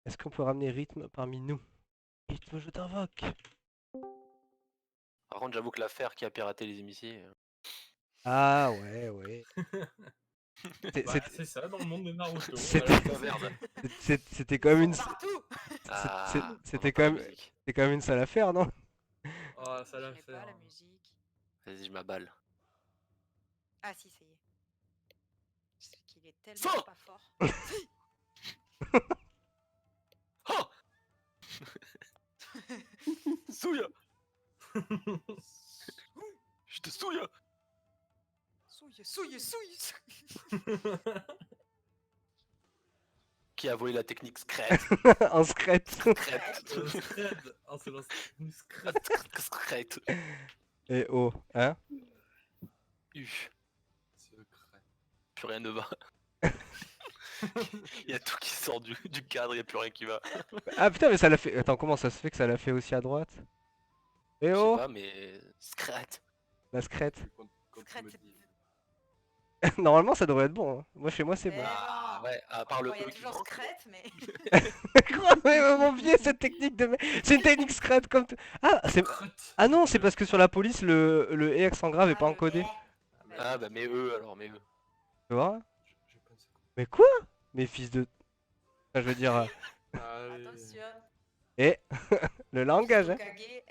Est-ce qu'on peut ramener Rythme parmi nous? Rythme, je t'invoque. Par contre, j'avoue que l'affaire qui a piraté les émissiers. Ah ouais, ouais. Bah, c'est ça dans le monde de Naruto. C'était Oh merde. c'était quand même une Partout. Ah, on c'était entend quand la même musique. c'est quand même une sale affaire, non? Ah, ça Je l'a n'ai fait. pas la musique. Vas-y, je m'aballe. Ah si, ça y est. C'est qu'il est tellement Faux. pas fort. Oh Souya. Je te souille. Souille. Qui a volé la technique scred? En secret. Scred. Oh, c'est une scred. Scred. Et oh, hein? Secret. Plus rien ne va. Il y a tout qui sort du cadre, il n'y a plus rien qui va. Ah putain, mais ça l'a fait. Attends, comment ça se fait que ça l'a fait aussi à droite? Et Je sais oh, pas, mais scred. la secrète. Quand tu Secrète. me dis. Normalement, ça devrait être bon, hein. Moi, chez moi, c'est bon. Ah ouais, à part le Bon, il y a E qui toujours manque. secrète, mais. Quoi? Mais mon vieux, cette technique de. C'est une technique secrète comme. Ah, c'est. Ah non, c'est parce que sur la police, le E accent grave est pas encodé. Ah bah mais eux alors, mais eux. Tu vois? Je pense que. Mais quoi? Mes fils de. Enfin, je veux dire. Allez. Attention. Eh, le langage, hein. Kage,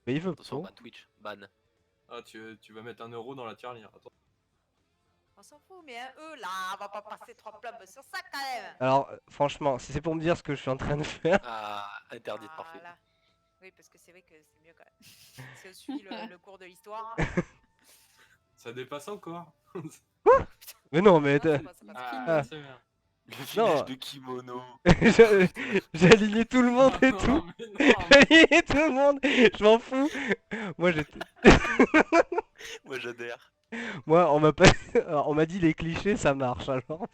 Mais il veut Attention, pas. ban Twitch, ban. Ah, tu vas mettre 1 euro dans la tirelire. Attends. On s'en fout, mais un E là, on va pas passer 3 plombes sur ça quand même. Alors, franchement, si c'est pour me dire ce que je suis en train de faire. Ah, interdit, parfait. Voilà. Oui, parce que c'est vrai que c'est mieux quand même. Si on suit le cours de l'histoire. Ça dépasse encore. Mais non, mais. Non, c'est pas ça. Ah, c'est bien. Le village Non. de kimono. J'ai aligné tout le monde et Non, tout. mais non, J'ai aligné tout le monde. Je m'en fous. Moi, j'étais. Moi j'adhère. Moi, on m'a pas. Alors, on m'a dit les clichés, ça marche alors.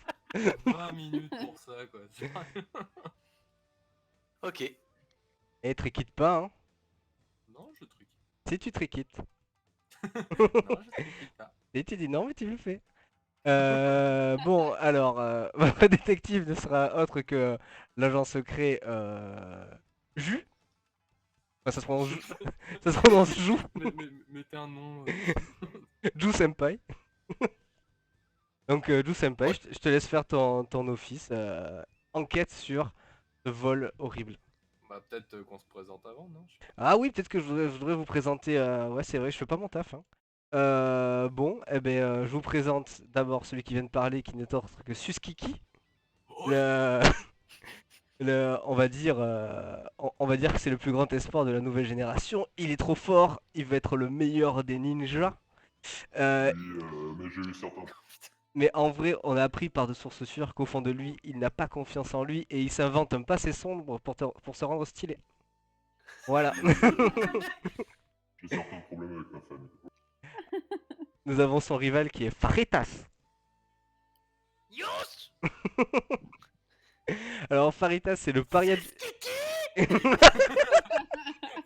20 minutes pour ça, quoi. Ok. Et triquite pas, hein. Non, je truc. Si tu triquites. Non, je truc pas. Et tu dis non, mais tu le fais. Bon, alors, votre détective ne sera autre que l'agent secret Ju. Enfin, ça se prononce Ju. Ça se prononce Ju. Mettez un nom. Ju Senpai. Donc, Ju Senpai, Ouais. je te laisse faire ton office. Enquête sur ce vol horrible. Bah, peut-être qu'on se présente avant, non? Ah oui, peut-être que je voudrais vous présenter. Ouais, c'est vrai, je fais pas mon taf, hein. Bon, eh ben, je vous présente d'abord celui qui vient de parler, qui n'est autre que Suskiki. Le... on va dire que c'est le plus grand espoir de la nouvelle génération. Il est trop fort, il va être le meilleur des ninjas. Oui, mais j'ai eu certains. Mais en vrai, on a appris par de sources sûres qu'au fond de lui, il n'a pas confiance en lui et il s'invente un passé sombre pour se rendre stylé. Voilà. J'ai certains problèmes avec ma famille. Nous avons son rival qui est Faritas. Yous. Alors Faritas, c'est le paria du...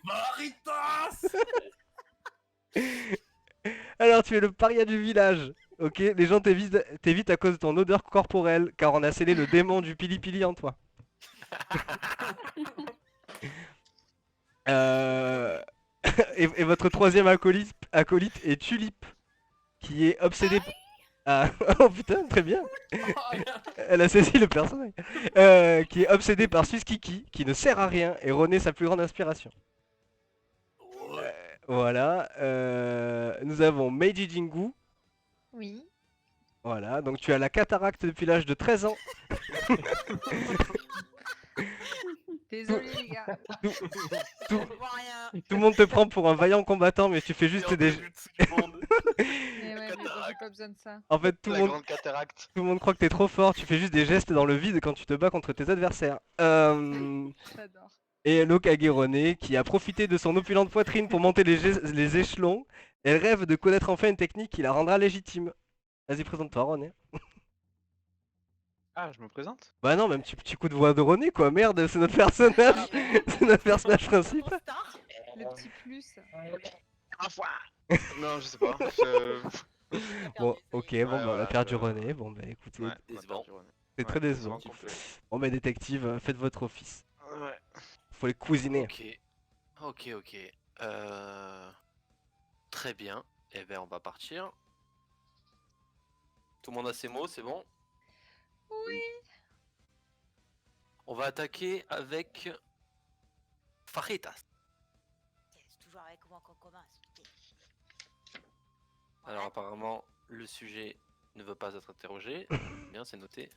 Maritas. Alors tu es le paria du village. Ok, les gens t'évitent à cause de ton odeur corporelle, car on a scellé le démon du pili pili en toi. Euh, et votre troisième acolyte est Tulip, qui est obsédée. Ah, oh putain, très bien. Elle a saisi le personnage. Qui est obsédée par Suskiki, qui ne sert à rien, et René sa plus grande inspiration. Voilà. Nous avons Meiji Jingu. Oui. Voilà, donc tu as la cataracte depuis l'âge de 13 ans. Désolé les gars. Tout, On voit rien. tout le monde te prend pour un vaillant combattant, mais tu fais juste des... Mais ouais, mais bon, j'ai pas besoin de ça. En fait, tout La le monde, grande cataracte. tout le monde croit que t'es trop fort, tu fais juste des gestes dans le vide quand tu te bats contre tes adversaires. J'adore. Et Lokage René, qui a profité de son opulente poitrine pour monter les échelons, elle rêve de connaître enfin une technique qui la rendra légitime. Vas-y, présente-toi, René. Ah, je me présente? Bah non, même petit coup de voix de René, quoi. Merde, c'est notre personnage. C'est notre personnage principal. Star. Le petit plus. Non, je sais pas. Bon, ok, bon, bah on a perdu René. Bon, bah écoutez. Ouais, on a Décevant. perdu René. C'est Ouais, très décevant. sans complet. Bon, mais détective, faites votre office. Ouais. Faut les cousiner. Ok. Ok, ok. Très bien. Eh ben, on va partir. Tout le monde a ses mots, c'est bon? Oui. On va attaquer avec Faritas. C'est toujours avec moi qu'on commence. Alors apparemment, le sujet ne veut pas être interrogé. Bien, c'est noté.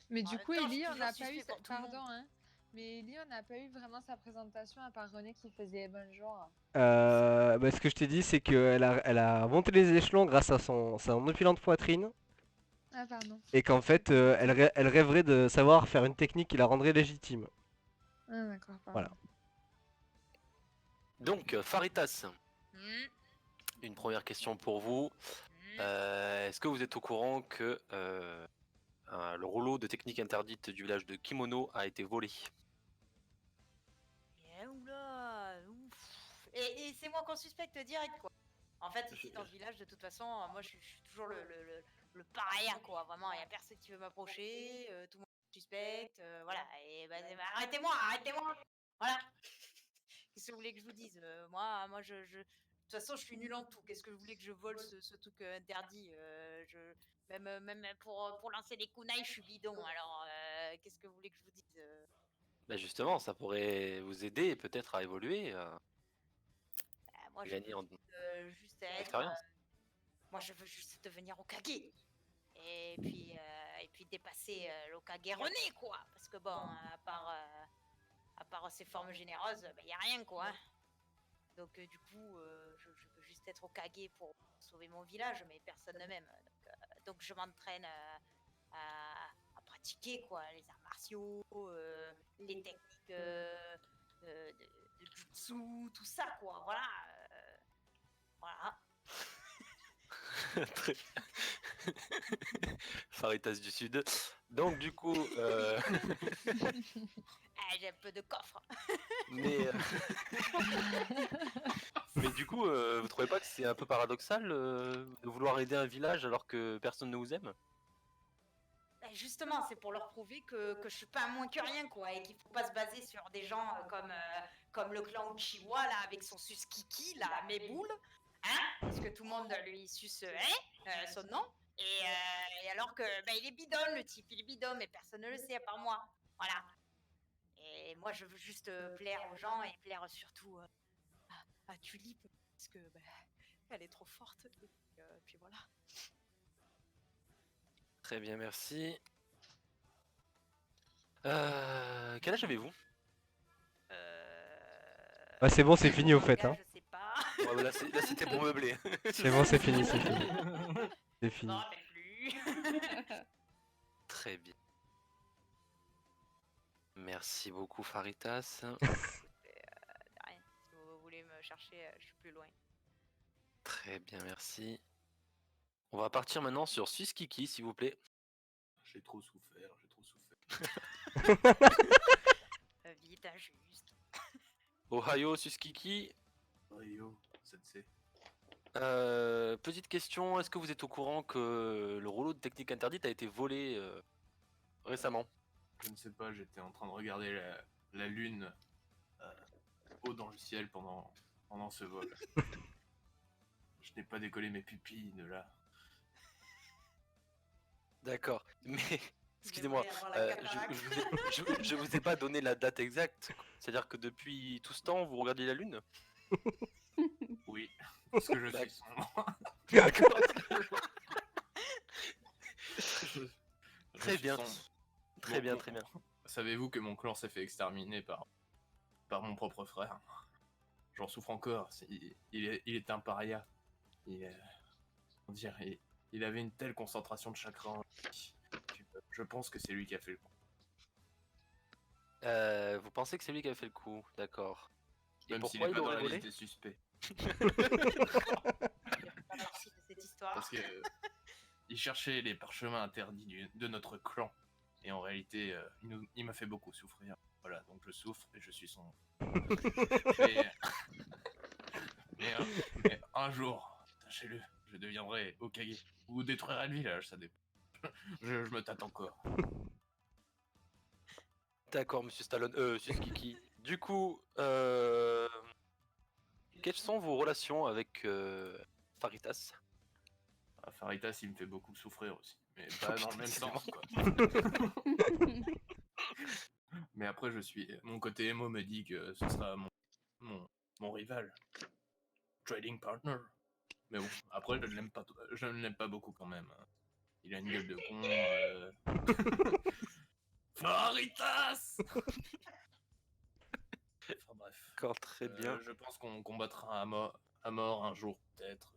Mais En du même coup, temps, je Ellie, suis on toujours n'a pas eu. suspect pour tout le monde. Pardon, hein. Mais Ellie, on n'a pas eu vraiment sa présentation à part René qui faisait bonjour. Bah, ce que je t'ai dit, c'est qu'elle a monté les échelons grâce à son opulente poitrine. Ah, pardon. Et qu'en fait, elle rêverait de savoir faire une technique qui la rendrait légitime. Ah, d'accord, pardon. Voilà. Donc, Faritas, Hmm, une première question pour vous. hmm. Est-ce que vous êtes au courant que le rouleau de technique interdite du village de Kimono a été volé? Oula, ouf. Et c'est moi qu'on suspecte direct, quoi. En fait, ici dans ce village, de toute façon, moi je suis toujours le paria, quoi. Vraiment, il n'y a personne qui veut m'approcher, tout le monde me suspecte, voilà. Et bah, arrêtez-moi, arrêtez-moi. Voilà. Qu'est-ce que vous voulez que je vous dise? Moi, de toute façon, je suis nul en tout. Qu'est-ce que vous voulez que je vole ce truc interdit? Même pour lancer des kunai, je suis bidon. Alors, qu'est-ce que vous voulez que je vous dise? Bah justement, ça pourrait vous aider peut-être à évoluer, Moi, je gagner veux en juste être. expérience. Moi, je veux juste devenir Hokage. Et puis dépasser l'Hokage René, quoi. Parce que bon, à part ses formes généreuses, il n'y a rien, quoi. Hein. Donc, du coup, je veux juste être Hokage pour sauver mon village, mais personne ne m'aime. Donc, je m'entraîne à pratiquer, quoi. Les arts martiaux, les techniques de jutsu, tout ça, quoi. Voilà. Voilà. Très bien. Faritas du Sud. Donc du coup, J'ai un peu de coffre. mais, mais du coup, vous trouvez pas que c'est un peu paradoxal de vouloir aider un village alors que personne ne vous aime? Justement, c'est pour leur prouver que je suis pas moins que rien, quoi, et qu'il faut pas se baser sur des gens comme le clan Uchiwa, là, avec son Suskiki, là, mes boules, hein, parce que tout le monde lui suce son nom, et alors que il est bidon, le type, il est bidon, mais personne ne le sait à part moi, voilà. Et moi, je veux juste plaire aux gens et plaire surtout à Tulip, parce que elle est trop forte, et puis voilà. Très bien, merci. Quel âge avez-vous? Bah, c'est bon, c'est fini au fait. Hein. Je sais pas. Ouais, bah là, c'était pour meubler. C'est bon, c'est fini, c'est fini. C'est Je fini. m'en rappelle plus. Très bien. Merci beaucoup, Faritas. Rien. Si vous voulez me chercher, je suis plus loin. Très bien, merci. On va partir maintenant sur Suskiki, s'il vous plaît. J'ai trop souffert, j'ai trop souffert. Vite, juste. Ohio, Suskiki. Rio, sensei. Petite question, est-ce que vous êtes au courant que le rouleau de technique interdite a été volé récemment? Je ne sais pas, j'étais en train de regarder la lune haut dans le ciel pendant ce vol. Je n'ai pas décollé mes pupilles de là. D'accord, mais excusez-moi, devriez avoir la cataracte. je vous ai pas donné la date exacte. C'est-à-dire que depuis tout ce temps, vous regardez la lune? Oui, parce que je suis sombre. D'accord. Je Très suis bien. sombre. Très bien, très bien. Savez-vous que mon clan s'est fait exterminer par mon propre frère? J'en souffre encore. Il est un paria. On dirait, il avait une telle concentration de chakra en lui. Je pense que c'est lui qui a fait le coup. Vous pensez que c'est lui qui a fait le coup? D'accord. Et Même s'il pourquoi n'est il pas dans aurait la volé? liste des suspects. Je fais pas partie de cette histoire. Parce que il cherchait les parchemins interdits de notre clan. Et en réalité, il m'a fait beaucoup souffrir. Voilà, donc je souffre et je suis sombre. mais, mais un jour, sachez-le, je deviendrai Hokage. Ou détruirai le village, ça dépend. Je me tâte encore. D'accord, monsieur Stallone, monsieur Skiki. Du coup, quelles sont vos relations avec Faritas? Ah, Faritas, il me fait beaucoup souffrir aussi. Mais pas dans le même Décidément. sens, quoi. Mais après, mon côté émo me dit que ce sera mon rival. Trading partner. Mais bon, après, je ne l'aime pas beaucoup quand même. Il a une gueule de con. Faritas! Enfin bref. D'accord, très bien. Je pense qu'on combattra à mort un jour, peut-être.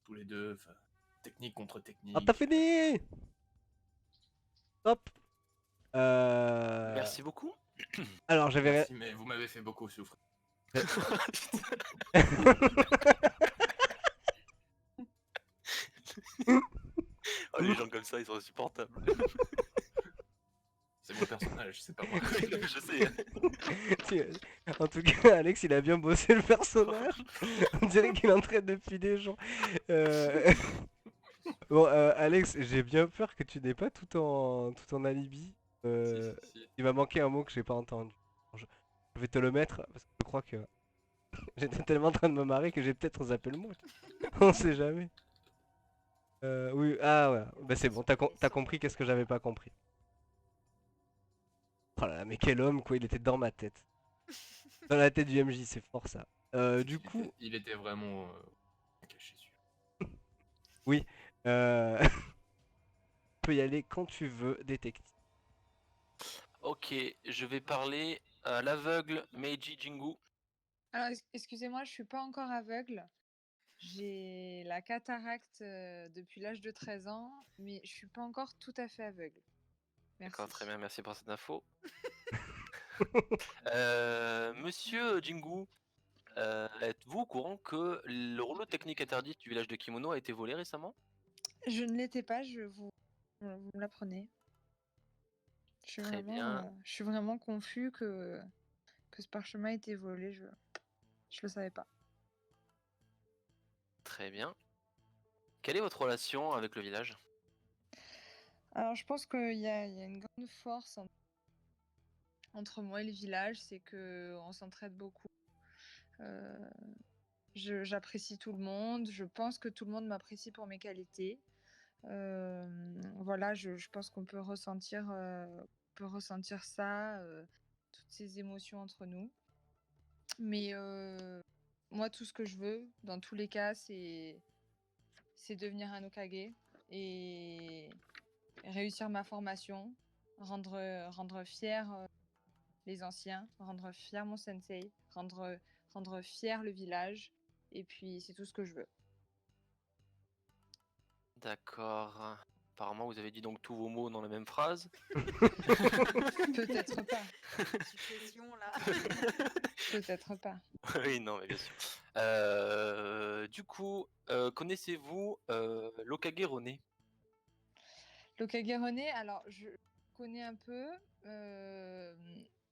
Tous les deux, enfin, technique contre Ah, technique. t'as fini! Hop. Merci beaucoup. Alors, j'avais. Merci, mais vous m'avez fait beaucoup souffrir. Oh, les gens comme ça, ils sont insupportables. C'est mon personnage, c'est pas moi. Je sais. En tout cas, Alex, il a bien bossé le personnage. On dirait qu'il entraîne depuis des gens. Euh, Bon, Alex, j'ai bien peur que tu n'aies pas tout en alibi. Si. Il m'a manqué un mot que j'ai pas entendu. Je, je vais te le mettre parce que je crois que j'étais tellement en train de me marrer que j'ai peut-être zappé le mot. On sait jamais. Oui, ah ouais, bah c'est bon, t'as compris qu'est-ce que j'avais pas compris. Oh là là, mais quel homme quoi, il était dans ma tête. Dans la tête du MJ, c'est fort ça. Du coup, Il était vraiment caché celui. oui, tu peux y aller quand tu veux, détective. Ok, je vais parler à l'aveugle Meiji Jingu. Alors, excusez-moi, je suis pas encore aveugle. J'ai la cataracte depuis l'âge de 13 ans, mais je suis pas encore tout à fait aveugle. Merci. D'accord, très bien, merci pour cette info. Monsieur Jingu, êtes-vous au courant que le rouleau technique interdit du village de Kimono a été volé récemment? Je ne l'étais pas, vous me l'apprenez. Très bien. Je suis vraiment confus que ce parchemin ait été volé, je le savais pas. Très bien. Quelle est votre relation avec le village? Alors, je pense qu'il y a une grande force entre moi et le village, c'est que on s'entraide beaucoup. Euh, j'apprécie tout le monde, je pense que tout le monde m'apprécie pour mes qualités. Voilà, je pense qu'on peut ressentir ça, toutes ces émotions entre nous. Mais moi, tout ce que je veux, dans tous les cas, c'est devenir un Hokage et réussir ma formation, rendre fier les anciens, rendre fier mon sensei, rendre fier le village. Et puis, c'est tout ce que je veux. D'accord. Apparemment, vous avez dit donc tous vos mots dans la même phrase. Peut-être pas. Succession là. Peut-être pas. Oui, non, mais bien sûr. Du coup, connaissez-vous l'Okage Rone? L'Okage René, alors je connais un peu.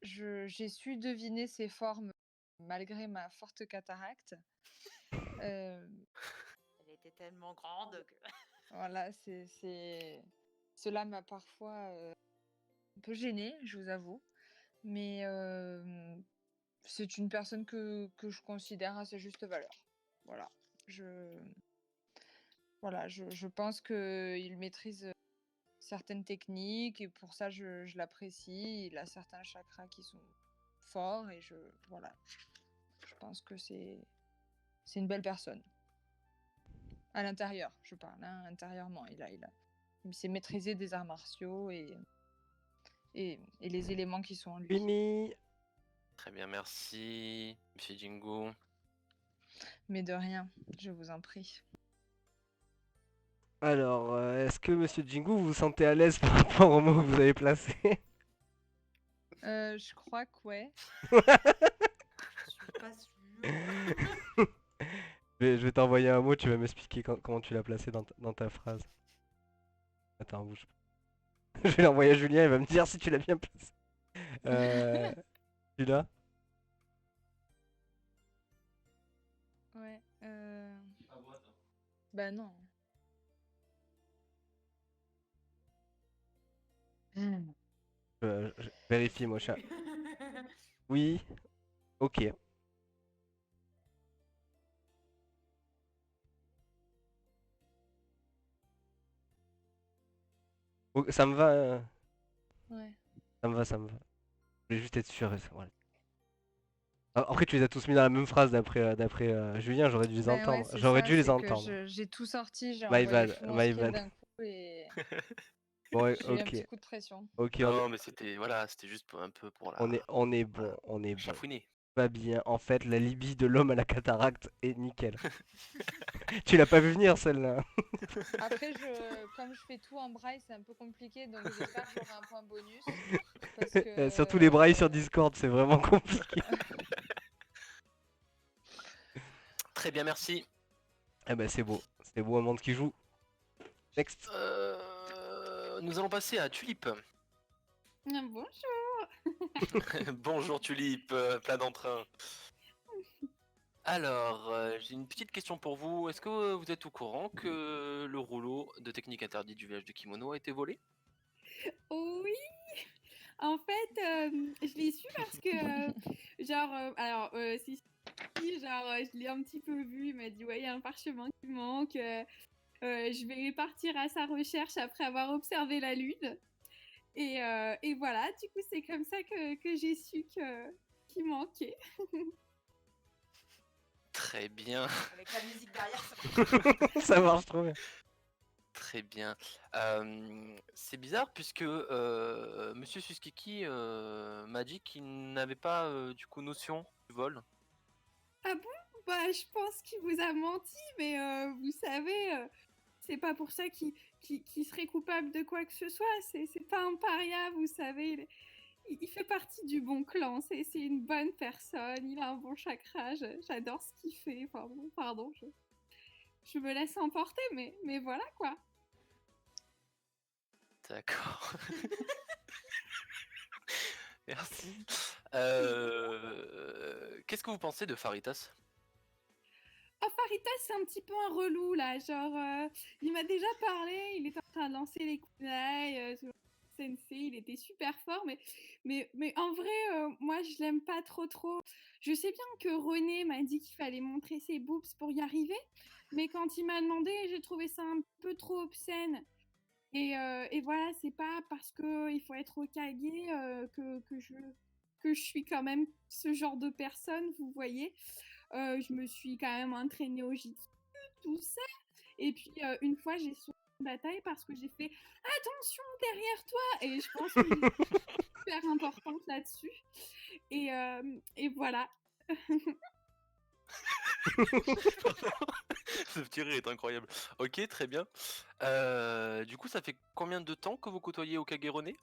J'ai su deviner ses formes malgré ma forte cataracte. Euh, Elle était tellement grande que. voilà, cela m'a parfois un peu gênée, je vous avoue. Mais c'est une personne que je considère à sa juste valeur. Voilà. Je, je pense qu'il maîtrise certaines techniques et pour ça je l'apprécie. Il a certains chakras qui sont forts et voilà, je pense que c'est une belle personne. À l'intérieur, je parle, hein, intérieurement. Il sait maîtriser des arts martiaux et les éléments qui sont en lui. Fini. Très bien, merci, Monsieur Jingu. Mais de rien, je vous en prie. Alors, est-ce que Monsieur Jingu, vous vous sentez à l'aise par rapport au mot que vous avez placé? Je crois que ouais. Je suis pas sûre. Je vais t'envoyer un mot, tu vas m'expliquer comment tu l'as placé dans ta phrase. Attends, bouge pas. Je vais l'envoyer à Julien, il va me dire si tu l'as bien placé. Tu l'as? Ouais. Bah non. Je vérifie, moi, chat. Oui, ok. Ça me va, Ouais. ça me va, ça me va. Je voulais juste être sûr. Voilà. Après, tu les as tous mis dans la même phrase d'après Julien, j'aurais dû les Ben ouais, entendre. c'est J'aurais ça, dû les c'est que entendre. j'ai tout sorti, j'ai My envoyé bad, tout mon my skill bad. d'un coup et Bon, ouais, j'ai eu un ok. petit coup de pression. Ok, Non, mais c'était voilà, c'était juste un peu pour la on est bon, voilà, on est bon. chafouiner. Pas bien. En fait, la Libye de l'homme à la cataracte est nickel. Tu l'as pas vu venir, celle-là. Après, comme je fais tout en braille, c'est un peu compliqué, donc j'espère que j'aurai un point bonus. Parce Surtout les brailles sur que... Discord, c'est vraiment compliqué. Très bien, merci. Eh ben, c'est beau. C'est beau un monde qui joue. Next. Nous allons passer à Tulip. Bonjour. Bonjour Tulip, plein d'entrain. Alors, j'ai une petite question pour vous. Est-ce que vous êtes au courant que le rouleau de technique interdite du village de Kimono a été volé? Oui. En fait, je l'ai su parce que, genre, alors, si, je l'ai un petit peu vu. Il m'a dit, ouais, il y a un parchemin qui manque. Je vais partir à sa recherche après avoir observé la lune. Et voilà, du coup, c'est comme ça que j'ai su qu'il manquait. Très bien, Avec la musique derrière, ça marche. Ça marche trop bien. très bien. C'est bizarre puisque Monsieur Suskiki m'a dit qu'il n'avait pas du coup notion du vol. Ah bon? Bah, je pense qu'il vous a menti, mais vous savez, c'est pas pour ça qu'il serait coupable de quoi que ce soit. C'est pas un paria, vous savez. Il fait partie du bon clan. C'est une bonne personne. Il a un bon chakra. J'adore ce qu'il fait. Enfin, bon, pardon, je me laisse emporter, mais voilà quoi. D'accord. Merci. Qu'est-ce que vous pensez de Faritas? Oh, Farita, c'est un petit peu un relou là. Genre, il m'a déjà parlé. Il est en train de lancer les kunai sur Sensei. Il était super fort, mais en vrai, moi, je l'aime pas trop. Je sais bien que René m'a dit qu'il fallait montrer ses boobs pour y arriver, mais quand il m'a demandé, j'ai trouvé ça un peu trop obscène. Et voilà, c'est pas parce que il faut être Hokage que je suis quand même ce genre de personne, vous voyez. Je me suis quand même entraînée au jitsu, tout ça. Et puis, une fois, j'ai sauté une bataille parce que j'ai fait attention derrière toi. Et je pense que j'ai super importante là-dessus. Et voilà. Ce petit rire est incroyable. Ok, très bien. Du coup, ça fait combien de temps que vous côtoyez Hokage René?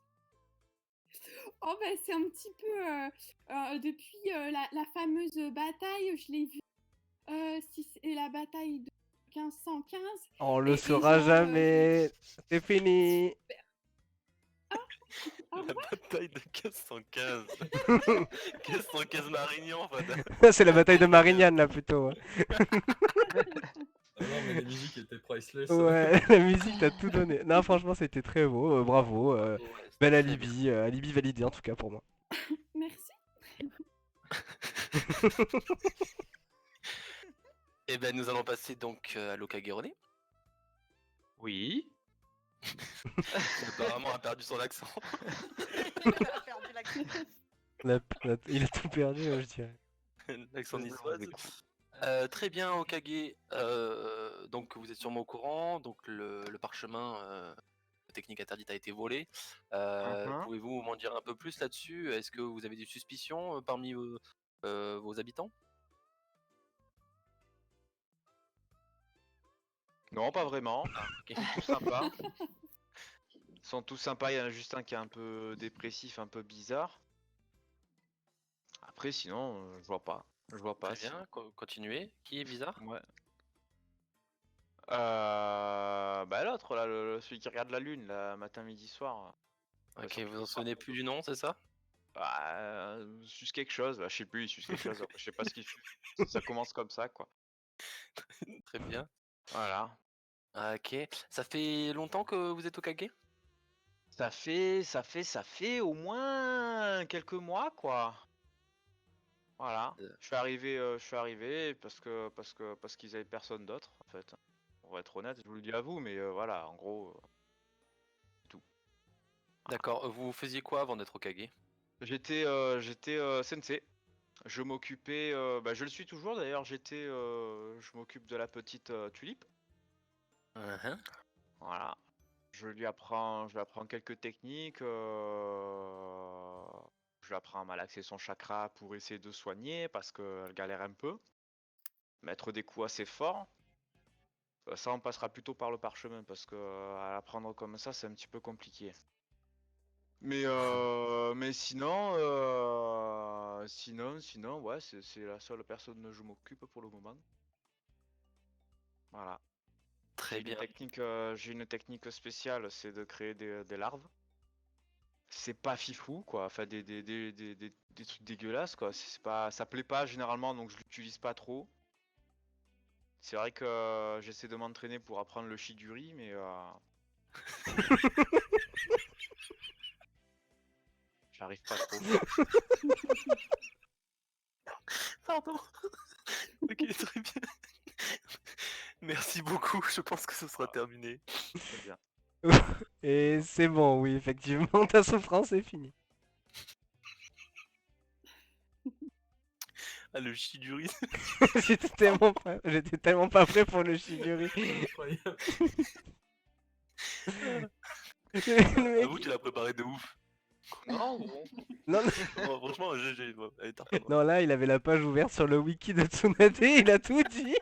Oh, bah, c'est un petit peu depuis la fameuse bataille, je l'ai vue. Si c'est la bataille de 1515. On le Et saura genre, jamais. C'est fini. Ah La ouais? bataille de 1515. 1515 Marignan, en fait. C'est la bataille de Marignane là plutôt. Ah non, mais les musiques étaient priceless. Ouais, la musique t'as tout donné. Non, franchement, c'était très beau. Bravo. Ouais, Belle c'était très bien. alibi. Alibi validé en tout cas pour moi. Merci. Et ben, nous allons passer donc à l'Hokage René, Oui. qui apparemment a perdu son accent. Il a perdu l'accent. Il a tout perdu, je dirais. L'accent niçoise. Très bien, Hokage. Donc, vous êtes sûrement au courant. Donc, le parchemin de technique interdite a été volé. Mhm. Pouvez-vous m'en dire un peu plus là-dessus? Est-ce que vous avez des suspicions parmi vos habitants? Non, pas vraiment. Ok. Ils sont tous sympas. Ils sont tous sympas. Il y en a juste un qui est un peu dépressif, un peu bizarre. Après, sinon, je vois pas. Je vois pas. Très bien, continuez. Qui est bizarre? Ouais. Bah l'autre là, celui qui regarde la lune, là, matin, midi, soir. Ok, Ça vous en souvenez plus du nom, c'est ça? Bah, suce quelque chose. Bah, je sais plus, il suce quelque chose. Après, je sais pas ce qu'il suce. Ça commence comme ça, quoi. Très bien. Voilà. Ok. Ça fait longtemps que vous êtes Hokage? Ça fait au moins quelques mois, quoi. Voilà. Je suis arrivé parce qu'ils avaient personne d'autre, en fait. Pour être honnête, je vous le dis à vous, mais voilà, en gros, tout. D'accord, vous faisiez quoi avant d'être Hokage? J'étais sensei. Je m'occupais, je le suis toujours d'ailleurs. Je m'occupe de la petite tulipe. Uhum. Voilà. Je lui apprends quelques techniques. Je lui apprends à malaxer son chakra pour essayer de soigner parce qu'elle galère un peu. Mettre des coups assez forts. Ça, on passera plutôt par le parchemin parce que à l'apprendre comme ça, c'est un petit peu compliqué. Mais sinon, ouais, c'est la seule personne dont je m'occupe pour le moment. Voilà. Très bien. J'ai une technique spéciale, c'est de créer des larves. C'est pas fifou, quoi. Enfin, des trucs dégueulasses, quoi. C'est pas, ça plaît pas généralement, donc je l'utilise pas trop. C'est vrai que j'essaie de m'entraîner pour apprendre le shiduri, mais j'arrive pas trop. Pardon. Ok, très bien. Merci beaucoup, je pense que ce sera terminé. Très bien. Et c'est bon, oui, effectivement, ta souffrance est finie. Ah, le Shiduri. J'étais tellement pas prêt pour le shiguri. Incroyable. Le mec- Avoue, tu l'as préparé de ouf. Non, bon. Non, non, Oh, franchement, GG. Bon, allez, t'as pas. non, là, il avait la page ouverte sur le wiki de Tsunade, il a tout dit.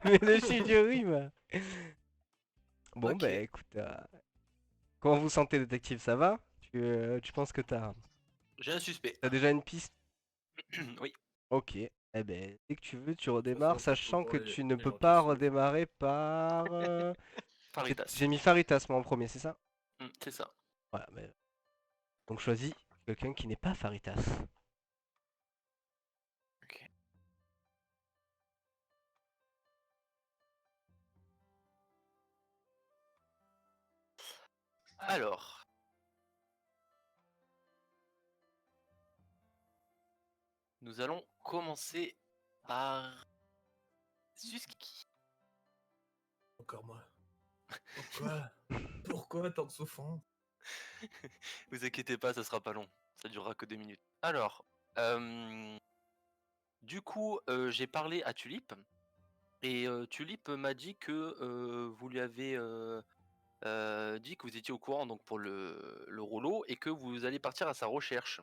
Mais le shiguri, bah. Bon, Ok. bah écoute, comment vous sentez, détective, ça va? Tu penses que J'ai un suspect. t'as déjà une piste? Oui. Ok. Eh ben, dès que tu veux, tu De toute redémarres, façon, faut sachant que voir tu ne les peux gens qui pas souffrent. redémarrer par... Faritas. J'ai mis Faritas, moi, en premier, c'est ça? C'est ça. Voilà, mais... Donc choisis quelqu'un qui n'est pas Faritas. Ok. Alors. Nous allons commencer par Suskiki. Encore moi. Pourquoi? Pourquoi tant de souffrance? Vous inquiétez pas, ça sera pas long. Ça durera que 2 minutes. Alors, du coup, j'ai parlé à Tulip. Et Tulip m'a dit que vous lui avez dit que vous étiez au courant donc pour le rouleau et que vous allez partir à sa recherche.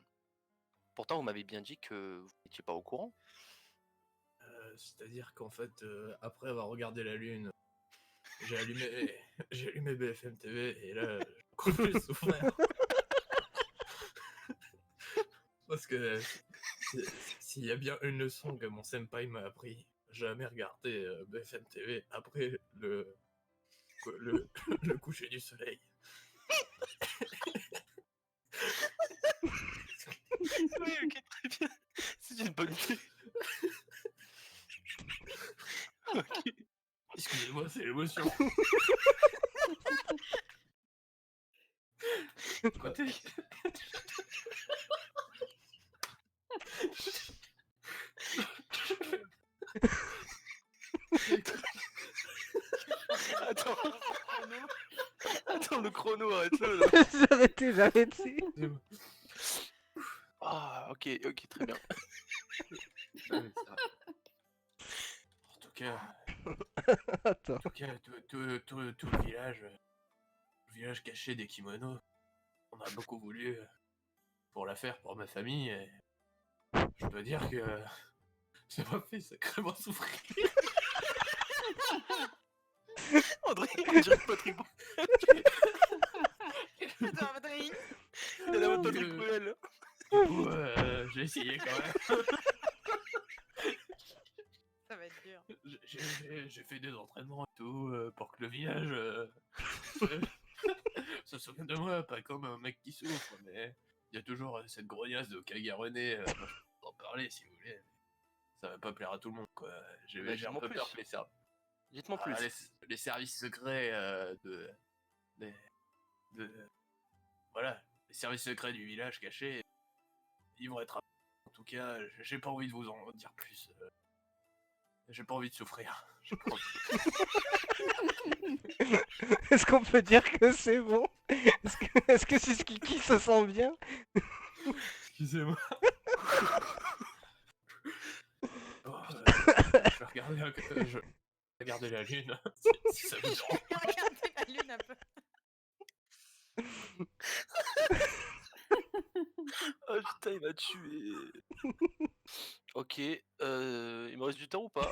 Pourtant, vous m'avez bien dit que vous n'étiez pas au courant. C'est-à-dire qu'en fait, après avoir regardé la lune, j'ai allumé, j'ai allumé BFM TV et là, j'ai encore plus souffert. Parce que s'il y a bien une leçon que mon senpai m'a appris, jamais regarder BFM TV après le coucher du soleil. Oui, ok, très bien. C'est une bonne idée. Ok. Excusez-moi, c'est l'émotion. Écoutez, Attends. Attends, le chrono, arrête-le. Là. J'ai arrêté. Ah, ok, ok, très bien. En tout cas, Attends. tout le village caché des kimonos, on a beaucoup voulu pour la faire pour ma famille. Et je peux dire que ça m'a fait sacrément souffrir. André, on dirait Patrick. Attends, Audrey. Il a la voix de Patrick Bruel. Du coup, j'ai essayé quand même. Ça va être dur. J'ai fait des entraînements et tout pour que le village se souvienne de moi, pas comme un mec qui souffre, mais il y a toujours cette grognasse de Kagarené, moi je peux en parler si vous voulez. Ça va pas plaire à tout le monde quoi. J'ai Bah, j'ai un dites-moi peu plus. peur que Dites-moi plus. les services secrets de voilà, les services secrets du village cachés, ils vont être... En tout cas, j'ai pas envie de vous en dire plus. J'ai pas envie de souffrir. J'ai pas envie. Est-ce qu'on peut dire que c'est bon? Est-ce que Suskiki se sent bien? Excusez-moi. Oh, je vais regarder, je vais regarder la lune, si ça vous dérange. Regardez la lune un peu. Oh putain, il m'a tué. Ok, il me reste du temps ou pas?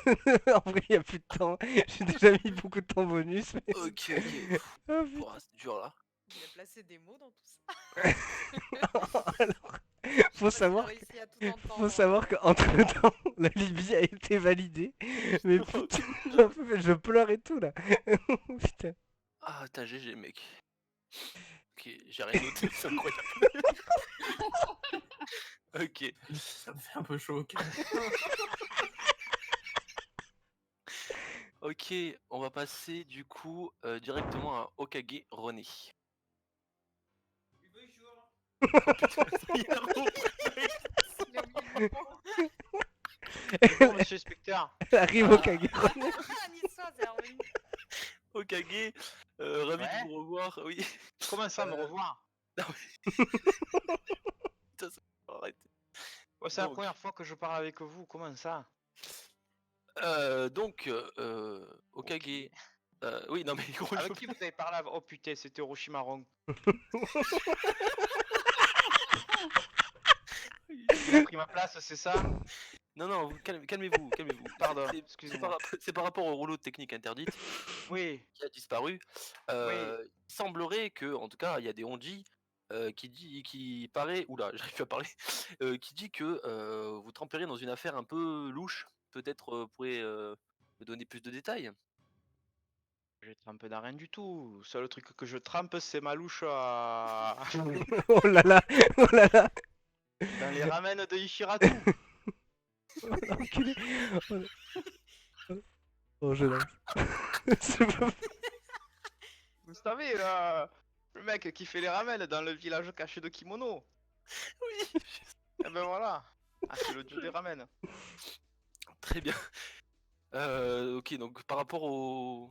En vrai, y a plus de temps. J'ai déjà mis beaucoup de temps bonus. Mais... Ok, ok. Oh, putain. Ouah, c'est dur là. Il a placé des mots dans tout ça. Alors, faut Parce qu'il a savoir, réussi à tout entendre. faut savoir qu'entre temps, la Libye a été validée. Mais putain, je pleure et tout là. Putain. Ah, t'as GG, mec. Ok, j'ai rien noté, c'est incroyable. Ok. Ça me fait un peu chaud au cœur. Ok, on va passer du coup directement à Okage René. Oh putain, il a repris. Il a oublié le moment. Bonjour, monsieur Spectre. Elle arrive au Kage. Ah, Niçois, c'est revenu. Okage, ravi Ouais. de vous revoir, oui. Comment ça, me revoir? Putain, arrête. Ouais, c'est la Donc. première fois que je parle avec vous, comment ça? Donc, Okage. Oui, non mais gros, Avec qui vous avez parlé Oh putain, c'était Orochimaru. Il a pris ma place, c'est ça? Non, non, calmez-vous, calmez-vous. Pardon, C'est excusez-moi. c'est par rapport au rouleau de technique interdite Oui, qui a disparu. Il semblerait que, en tout cas, il y a des onji qui paraît, oula, j'arrive plus à parler, qui dit que vous tremperiez dans une affaire un peu louche. Peut-être vous pourrez me donner plus de détails. je trempe dans rien du tout. Le seul truc que je trempe, c'est ma louche dans Oh là là, oh là là. les ramen de Ishiratu. Oh, l'enculé. Oh, oh, je lance. C'est pas- Vous savez, le mec qui fait les ramen dans le village caché de Kimono. Oui. Et ben voilà. Ah, c'est le dieu des ramen. Très bien. Ok, donc par rapport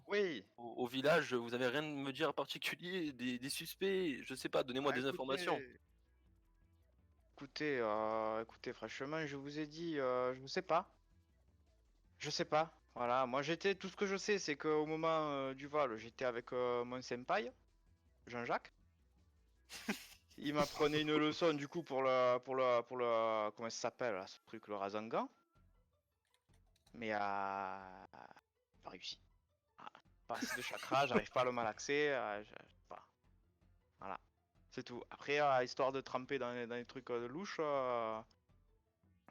Oui. au village, vous avez rien à me dire en particulier, des suspects, je sais pas, donnez-moi Ah, des informations. Écoutez, franchement, je vous ai dit, je sais pas. Je sais pas. Voilà, moi j'étais, tout ce que je sais, c'est qu'au moment du vol, j'étais avec mon senpai, Jean-Jacques. Il m'apprenait une leçon du coup pour le, comment ça s'appelle là, ce truc, le Rasengan. Mais pas réussi. Ah, pas assez de chakra, j'arrive pas à le malaxer, pas. Voilà, c'est tout. Après, histoire de tremper dans les trucs de louche,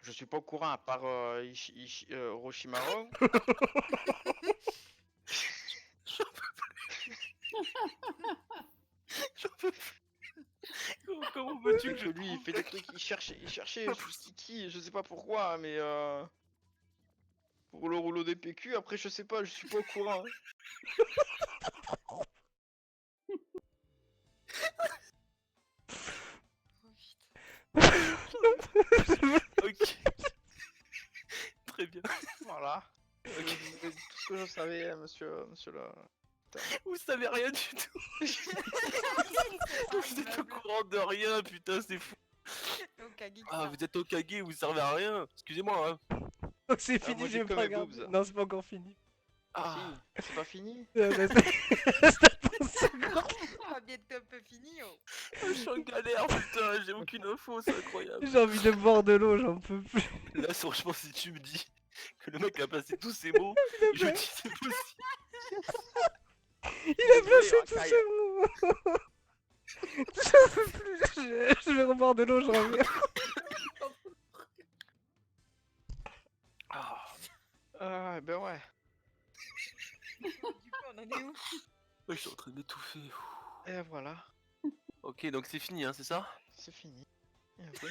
je suis pas au courant à part Orochimaru. J'en peux plus. Comment veux-tu que je Lui, il fait des trucs, il cherchait Kiki, je sais pas pourquoi, mais pour le rouleau des PQ, après je sais pas, je suis pas au courant. Ok. Très bien. Voilà. Je vous ai dit tout ce que je savais, monsieur le... Vous savez rien du tout. Vous êtes au courant de rien, putain, c'est fou. Okage qui Ah, part. vous êtes Okage, vous servez à rien. Excusez-moi, hein. Oh, c'est Ah, fini, moi, j'ai j'ai que pas mes regardé. boobs. Non, c'est pas encore fini. Ah, Si, c'est pas fini. Bah, c'est à 30 secondes. Ah, bientôt un peu fini, oh. je suis en galère, putain, j'ai aucune info, c'est incroyable. J'ai envie de boire de l'eau, j'en peux plus. Là, franchement, si tu me dis que le mec a placé tous ses mots, je dis c'est possible. Il a placé Désolé, tous Rakai. ses mots. J'en peux plus. Je vais reboire de l'eau, je reviens. Ah, Ben ouais. Du coup, on en est où? je suis en train de m'étouffer. Et voilà, Ok, donc c'est fini, hein, c'est ça? c'est fini. Et oui.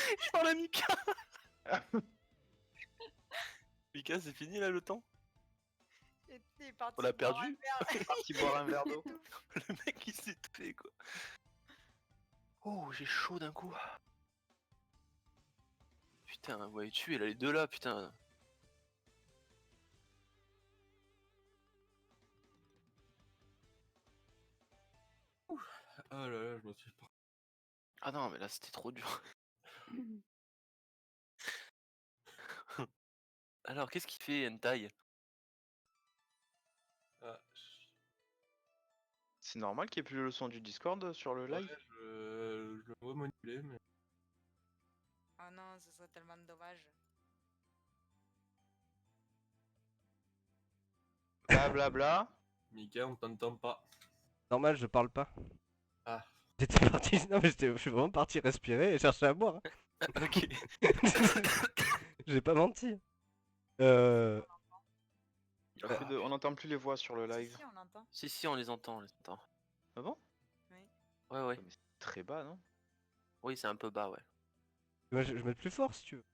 Je parle à Mika. Mika, c'est fini là le temps? Il est parti On l'a boire un perdu. verre. Parti boire un verre d'eau. Le mec il s'est fait quoi. Oh, j'ai chaud d'un coup. Putain, ouais, tu, elle a les deux là, putain. Oh là là, je m'en suis pas. Ah non, mais là c'était trop dur. Alors, qu'est-ce qu'il fait, Hentai? Ah, C'est normal qu'il n'y ait plus le son du Discord sur le ouais, live. je le vois manipuler, mais. Oh non, ce serait tellement dommage. Blablabla. Mika, on t'entend pas. Normal, je parle pas. Ah. J'étais parti. Non, mais je suis vraiment parti respirer et chercher à boire. Ok. J'ai pas menti. On n'entend plus les voix sur le live. Si, on entend. Si, on les entend, on les entend. Ah bon? Ouais, ouais. Mais c'est très bas, non? Oui, c'est un peu bas, ouais. Moi, je vais mettre plus fort si tu veux.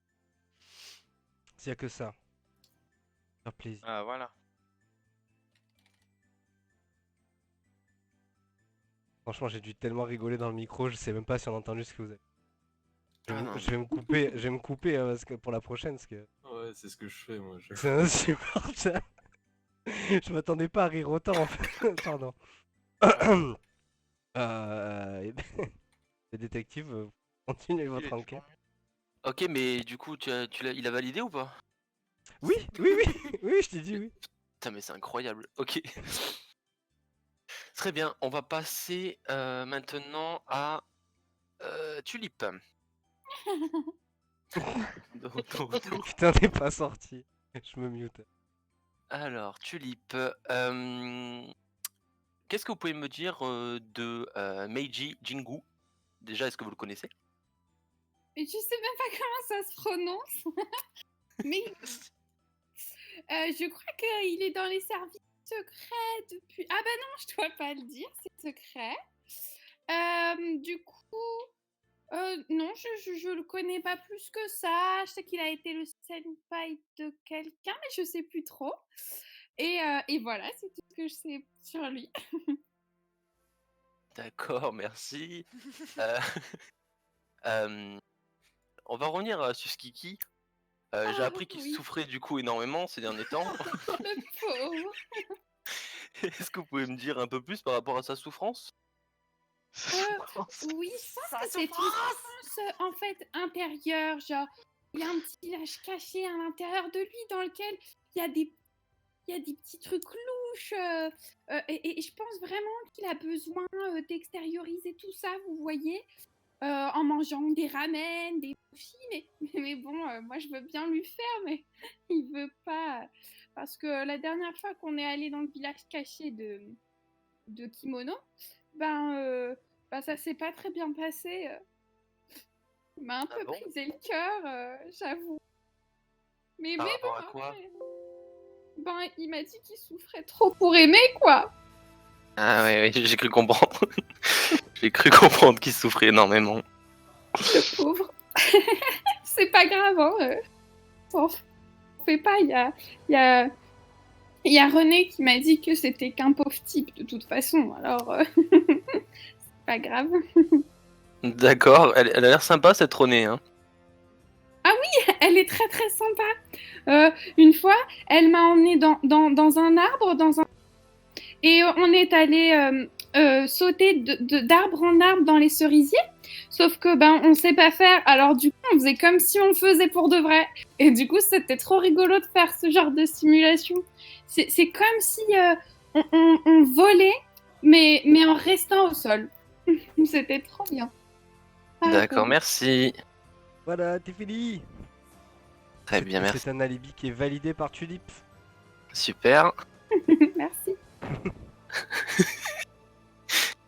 S'il y a que ça. Faire plaisir. Ah voilà. Franchement, j'ai dû tellement rigoler dans le micro, je sais même pas si on a entendu ce que vous avez. Ah non. Je vais me couper parce que pour la prochaine, parce que Ouais, c'est ce que je fais, moi. c'est insupportable. Je m'attendais pas à rire autant en fait. Pardon. Les détectives, continuez votre enquête. Ok, mais du coup, il a validé ou pas? Oui, oui, je t'ai dit oui. Putain, mais c'est incroyable. Ok. Très bien, on va passer maintenant à Tulip. Putain, t'es pas sorti. Je me mute. Alors, Tulip, qu'est-ce que vous pouvez me dire de Meiji Jingu? Déjà, est-ce que vous le connaissez? Et je sais même pas comment ça se prononce. Mais je crois qu'il est dans les services secrets depuis. Ah bah non, je dois pas le dire, c'est secret. Du coup, non, je le connais pas plus que ça. Je sais qu'il a été le senpai de quelqu'un, mais je sais plus trop. Et voilà, c'est tout ce que je sais sur lui. D'accord, merci. On va revenir sur Skiki. J'ai appris qu'il oui. souffrait du coup énormément ces derniers temps. Le pauvre. Est-ce que vous pouvez me dire un peu plus par rapport à sa souffrance? Oui, je pense Sa que c'est une souffrance en fait intérieure. Genre, il y a un petit village caché à l'intérieur de lui dans lequel il y a des petits trucs louches. Et je pense vraiment qu'il a besoin d'extérioriser tout ça, vous voyez, en mangeant des ramen, des sushis. Mais bon, moi je veux bien lui faire, mais il veut pas. Parce que la dernière fois qu'on est allé dans le village caché de Kimono, ben ça s'est pas très bien passé. Il m'a un peu bon brisé le cœur, j'avoue. Mais Par bon, rapport à quoi? après, ben, il m'a dit qu'il souffrait trop pour aimer, quoi. Ah ouais, j'ai cru comprendre. J'ai cru comprendre qu'il souffrait énormément. Le pauvre. C'est pas grave, hein. On fait pas. Il y a René qui m'a dit que c'était qu'un pauvre type de toute façon. Alors, c'est pas grave. D'accord, elle a l'air sympa cette Renée, hein. Elle est très très sympa. Une fois, elle m'a emmenée dans un arbre, et on est allé sauter d'arbre en arbre dans les cerisiers. Sauf que ben on sait pas faire. Alors du coup, on faisait comme si on le faisait pour de vrai. Et du coup, c'était trop rigolo de faire ce genre de simulation. C'est comme si on volait, mais en restant au sol. C'était trop bien. Ah, D'accord, bon. merci. Voilà, t'es fini. Très bien, merci. C'est un alibi qui est validé par Tulip. Super. Merci.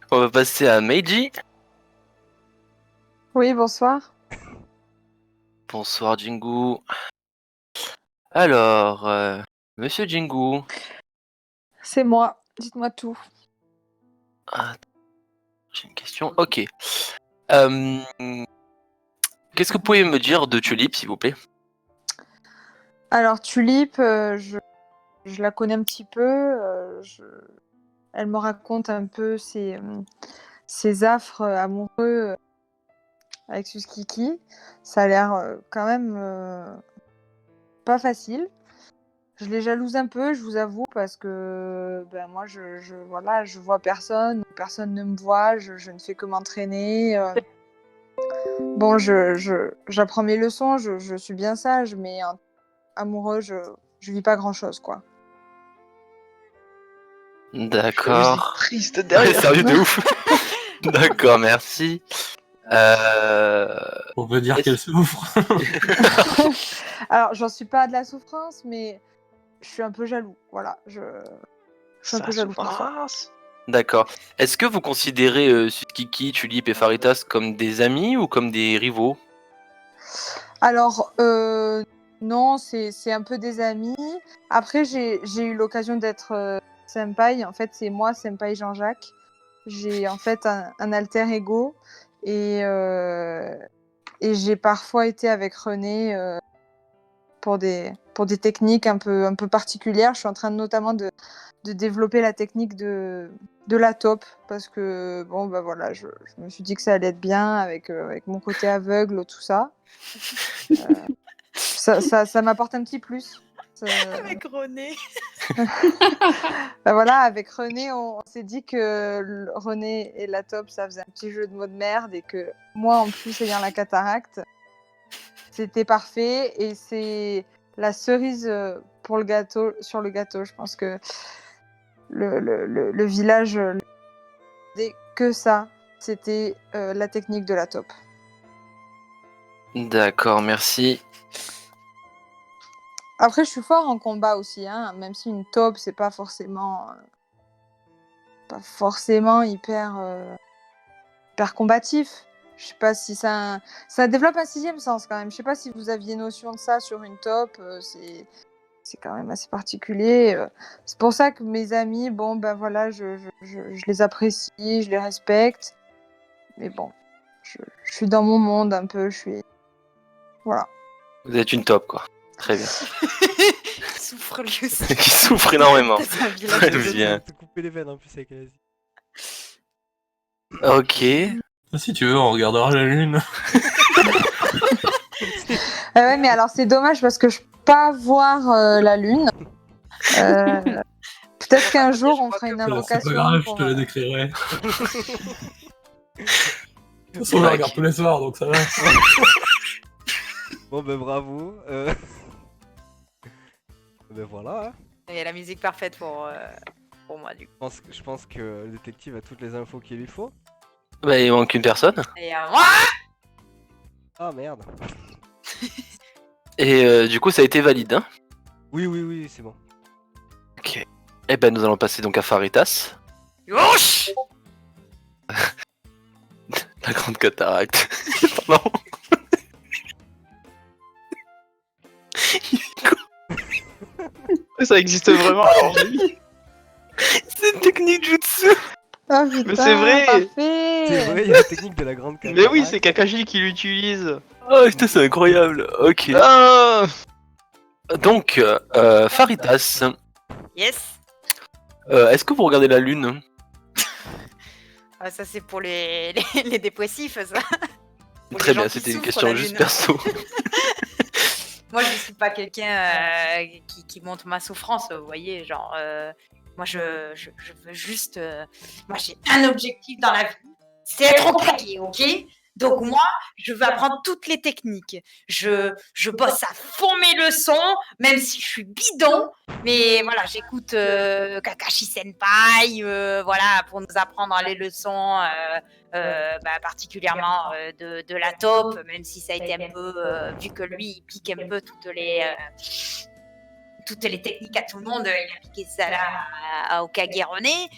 On va passer à Meiji. Oui, bonsoir. Bonsoir Jingu. Alors, Monsieur Jingu. C'est moi. Dites-moi tout. Ah, j'ai une question. Ok. Qu'est-ce que vous pouvez me dire de Tulip, s'il vous plaît? Alors, Tulip, je la connais un petit peu. Elle me raconte un peu ses affres amoureux avec Suskiki. Ça a l'air quand même pas facile. Je les jalouse un peu, je vous avoue, parce que moi, voilà, je vois personne ne me voit, je ne fais que m'entraîner. Bon, j'apprends mes leçons, je suis bien sage, mais amoureux, je vis pas grand-chose, quoi. D'accord. Triste Ouais, derrière. sérieux de ouf. D'accord, merci. On peut dire Est-ce- qu'elle souffre. Alors, j'en suis pas à de la souffrance, mais je suis un peu jaloux, voilà. Je suis un peu jaloux parfois. D'accord. Est-ce que vous considérez Suskiki, Tulip et Faritas comme des amis ou comme des rivaux? Alors, non, c'est un peu des amis. Après, j'ai eu l'occasion d'être senpai. En fait, c'est moi, senpai Jean-Jacques. J'ai en fait un alter ego et j'ai parfois été avec René pour des techniques un peu particulières. Je suis en train notamment de développer la technique de la taupe parce que bon voilà, je me suis dit que ça allait être bien avec mon côté aveugle, tout ça. Ça m'apporte un petit plus. Avec René. Voilà, avec René, on s'est dit que René et la taupe, ça faisait un petit jeu de mots de merde et que moi, en plus, ayant la cataracte, c'était parfait et c'est la cerise pour le gâteau, sur le gâteau. Je pense que le village disait que ça, c'était la technique de la taupe. D'accord, merci. Après, je suis fort en combat aussi, hein, même si une taupe, c'est pas forcément hyper combatif. Je sais pas si ça développe un sixième sens quand même. Je sais pas si vous aviez notion de ça sur une taupe. C'est quand même assez particulier. C'est pour ça que mes amis, bon ben voilà, je les apprécie, je les respecte. Mais bon, je suis dans mon monde un peu. Voilà. Vous êtes une top, quoi. Très bien. Souffre lui aussi. Qui souffre énormément. C'est un village Très de bien. Te couper les veines en plus avec Asie. Ok. Si tu veux, on regardera la lune. Ouais, mais alors c'est dommage parce que je peux pas voir la lune. Peut-être qu'un jour on fera une C'est pas invocation. grave, je pour, te la décrirai. De toute façon, je la regarde tous les soirs, donc ça va. Bon ben bravo. Ben voilà. Hein. Et la musique parfaite pour moi, du coup. Je pense que le détective a toutes les infos qu'il lui faut. Bah, il manque une personne. Et moi Ah merde. Et du coup, ça a été valide. Hein. Oui, c'est bon. Ok. Eh ben, nous allons passer donc à Faritas. Yosh. La grande cataracte. Pardon. Ça existe vraiment alors. C'est une technique jutsu. Ah putain, Mais c'est vrai. parfait. C'est vrai, il y a la technique de la grande cataracte. Mais oui, c'est Kakashi qui l'utilise. Oh putain, c'est incroyable. Ok. Ah Donc, Faritas, Yes. est-ce que vous regardez la lune? Ah, ça c'est pour les dépressifs, ça. Pour Très les gens bien, qui c'était une souffrent, question la juste lune. perso. Moi, je suis pas quelqu'un qui montre ma souffrance, vous voyez, genre. Moi, je veux juste. Moi, j'ai un objectif dans la vie, c'est être Hokage, ok? Donc moi, je veux apprendre toutes les techniques. Je bosse à fond mes leçons, même si je suis bidon. Mais voilà, j'écoute Kakashi Senpai, voilà, pour nous apprendre les leçons, particulièrement de la taupe, même si ça a été un peu, vu que lui, il pique un peu toutes les techniques à tout le monde, il a piqué ça là à Hokage René.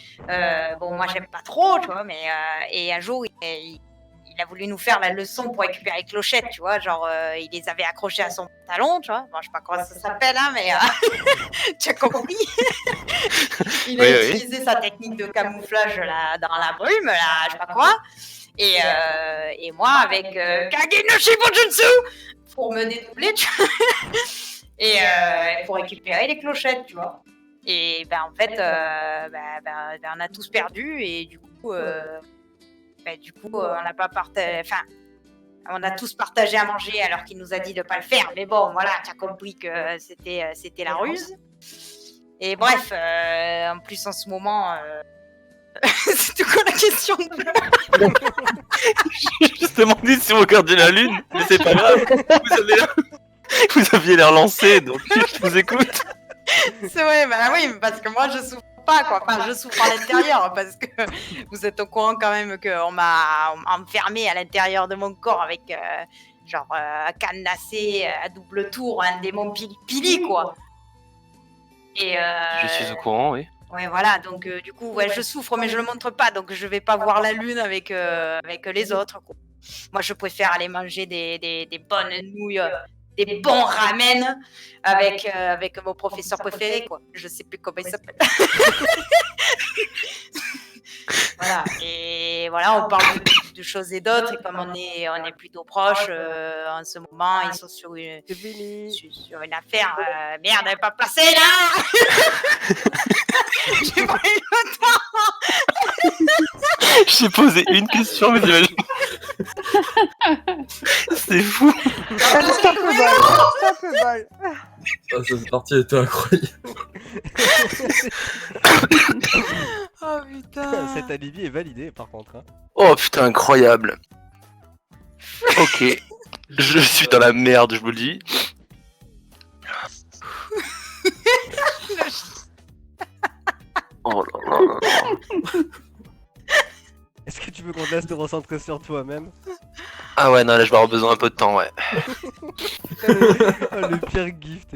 Bon, moi, j'aime pas trop, tu vois, mais et un jour, il a voulu nous faire la leçon pour récupérer les clochettes, tu vois, genre il les avait accrochées à son pantalon, tu vois. Bon, je sais pas comment ça s'appelle, hein, mais tu as compris. Il a utilisé sa technique de camouflage là, dans la brume, là, je sais pas quoi. Et moi, avec Kage no Shibujutsu, pour me dédoubler, tu vois. Et pour récupérer les clochettes, tu vois. Et ben en fait, on a tous perdu et du coup, on n'a pas partagé. Enfin, on a tous partagé à manger alors qu'il nous a dit de pas le faire. Mais bon, voilà, tu as compris que c'était la ruse. Et bref, en plus en ce moment, c'était quoi la question? Je te demandais si vous regardiez la lune, mais c'est pas grave. Vous aviez l'air lancé, donc je vous écoute. C'est vrai, bah oui, parce que moi je souffre pas quoi. Enfin, je souffre à l'intérieur parce que vous êtes au courant quand même qu'on m'a enfermé à l'intérieur de mon corps avec cadenassé à double tour, un démon pili quoi. Et Je suis au courant, oui. ouais, voilà, donc du coup, ouais, je souffre, mais je le montre pas, donc je vais pas voir la lune avec les autres. Quoi. Moi, je préfère aller manger des bonnes nouilles, des bons ramen avec mon professeur préféré, quoi. Je sais plus comment il s'appelle. Voilà, et voilà, on parle de choses et d'autres, et comme on est plutôt proches en ce moment, ils sont sur une affaire. Merde, elle n'est pas placée là. J'ai pas eu le temps. J'ai posé une question, mais j'imagine. C'est fou. Stop le bol. Ah, cette partie était incroyable. Oh putain. Cet alibi est validé par contre. Hein. Oh putain, incroyable. Ok. Je suis dans la merde, je vous le dis. Oh là là là là. Est-ce que tu veux qu'on te laisse te recentrer sur toi-même? Ah ouais, non, là je vais avoir besoin un peu de temps, ouais. Le pire gift.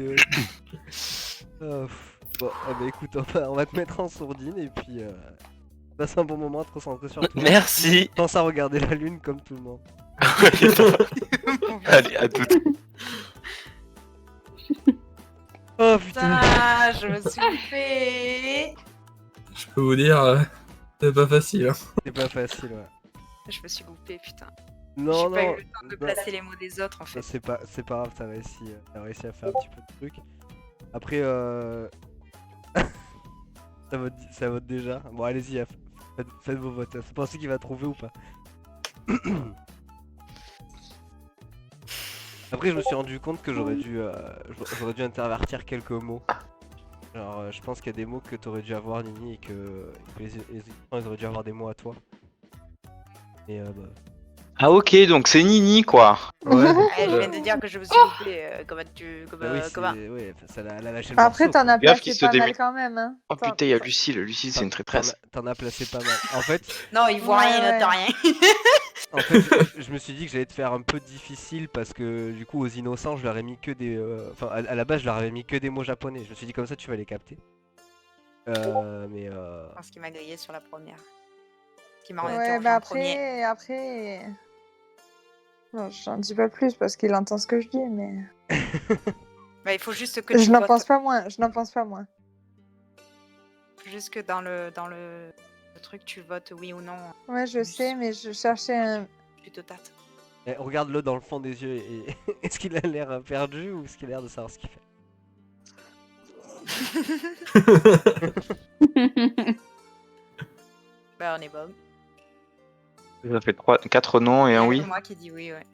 Bon, bah écoute, on va te mettre en sourdine et puis passe un bon moment à te recentrer sur toi. Merci. Pense à regarder la lune comme tout le monde. Allez, à toutes. Oh putain. Putain, je me suis fait. Je peux vous dire, c'est pas facile. Hein. C'est pas facile, ouais. Je me suis loupé, putain. Non, J'ai pas non. eu le temps de placer les mots des autres en fait. C'est pas grave, t'as réussi à faire un petit peu de trucs. Après, ça vote déjà. Bon, allez-y, faites vos votes. Vous pensez qu'il va trouver ou pas? Après, je me suis rendu compte que j'aurais dû intervertir quelques mots. Genre, je pense qu'il y a des mots que t'aurais dû avoir, Nini, et que les ils auraient dû avoir des mots à toi. Et bah. Ah ok, donc c'est Nini quoi. Ouais. Je viens de dire que je me suis loupé. Comment tu. Bah oui, comment ouais, ça l'a lâché le Après, morceau, t'en as quoi. Gaffe placé qu'il se pas mal démute. quand même. Hein. Oh putain, il y a Lucille. Lucille, c'est une traîtresse. T'en as placé pas mal. En fait, Non, il voit rien, il Ouais, note rien. En fait, je me suis dit que j'allais te faire un peu difficile parce que du coup aux innocents je leur ai mis que des... Enfin à la base je leur avais mis que des mots japonais. Je me suis dit comme ça tu vas les capter. Mais Je pense qu'il m'a grillé sur la première. Qui m'a Ouais, interrogé bah en premier. après... Bon, j'en dis pas plus parce qu'il entend ce que je dis, mais... Bah, il faut juste que tu Je n'en votes. pense pas moins. Juste que dans le truc, tu votes oui ou non. Ouais, je sais, mais je cherchais un... Tu te tâtes. regarde-le dans le fond des yeux et est-ce qu'il a l'air perdu ou est-ce qu'il a l'air de savoir ce qu'il fait? Bah, on est bon. Ça fait 4 noms et un oui. C'est moi qui dis oui, ouais.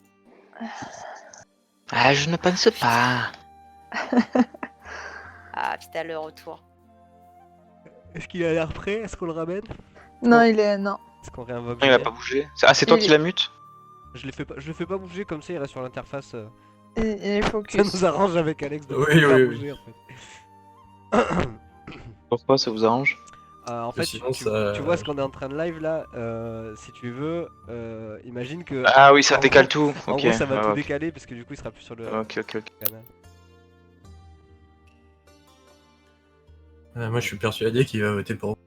Ah, je ne pense pas. Ah, putain, le retour. Est-ce qu'il a l'air prêt? Est-ce qu'on le ramène? Non, il est... Non. Est-ce qu'on réinvoque Il a Julien? pas bougé. Ah, c'est toi Il- qui la mute? Je le fais pas bouger comme ça il reste sur l'interface. Il est Ça focus. nous arrange avec Alex de Oui, pas faire oui, bouger en fait. Pourquoi ça vous arrange? En fait, Sinon, tu ça- vois ce qu'on est en train de live là, si tu veux, imagine que... Ah oui, ça en décale gros- tout. En Ok. gros, ça va ouais, tout ok. décaler parce que du coup, il sera plus sur le Ok. canal. Moi, je suis persuadé qu'il va voter pour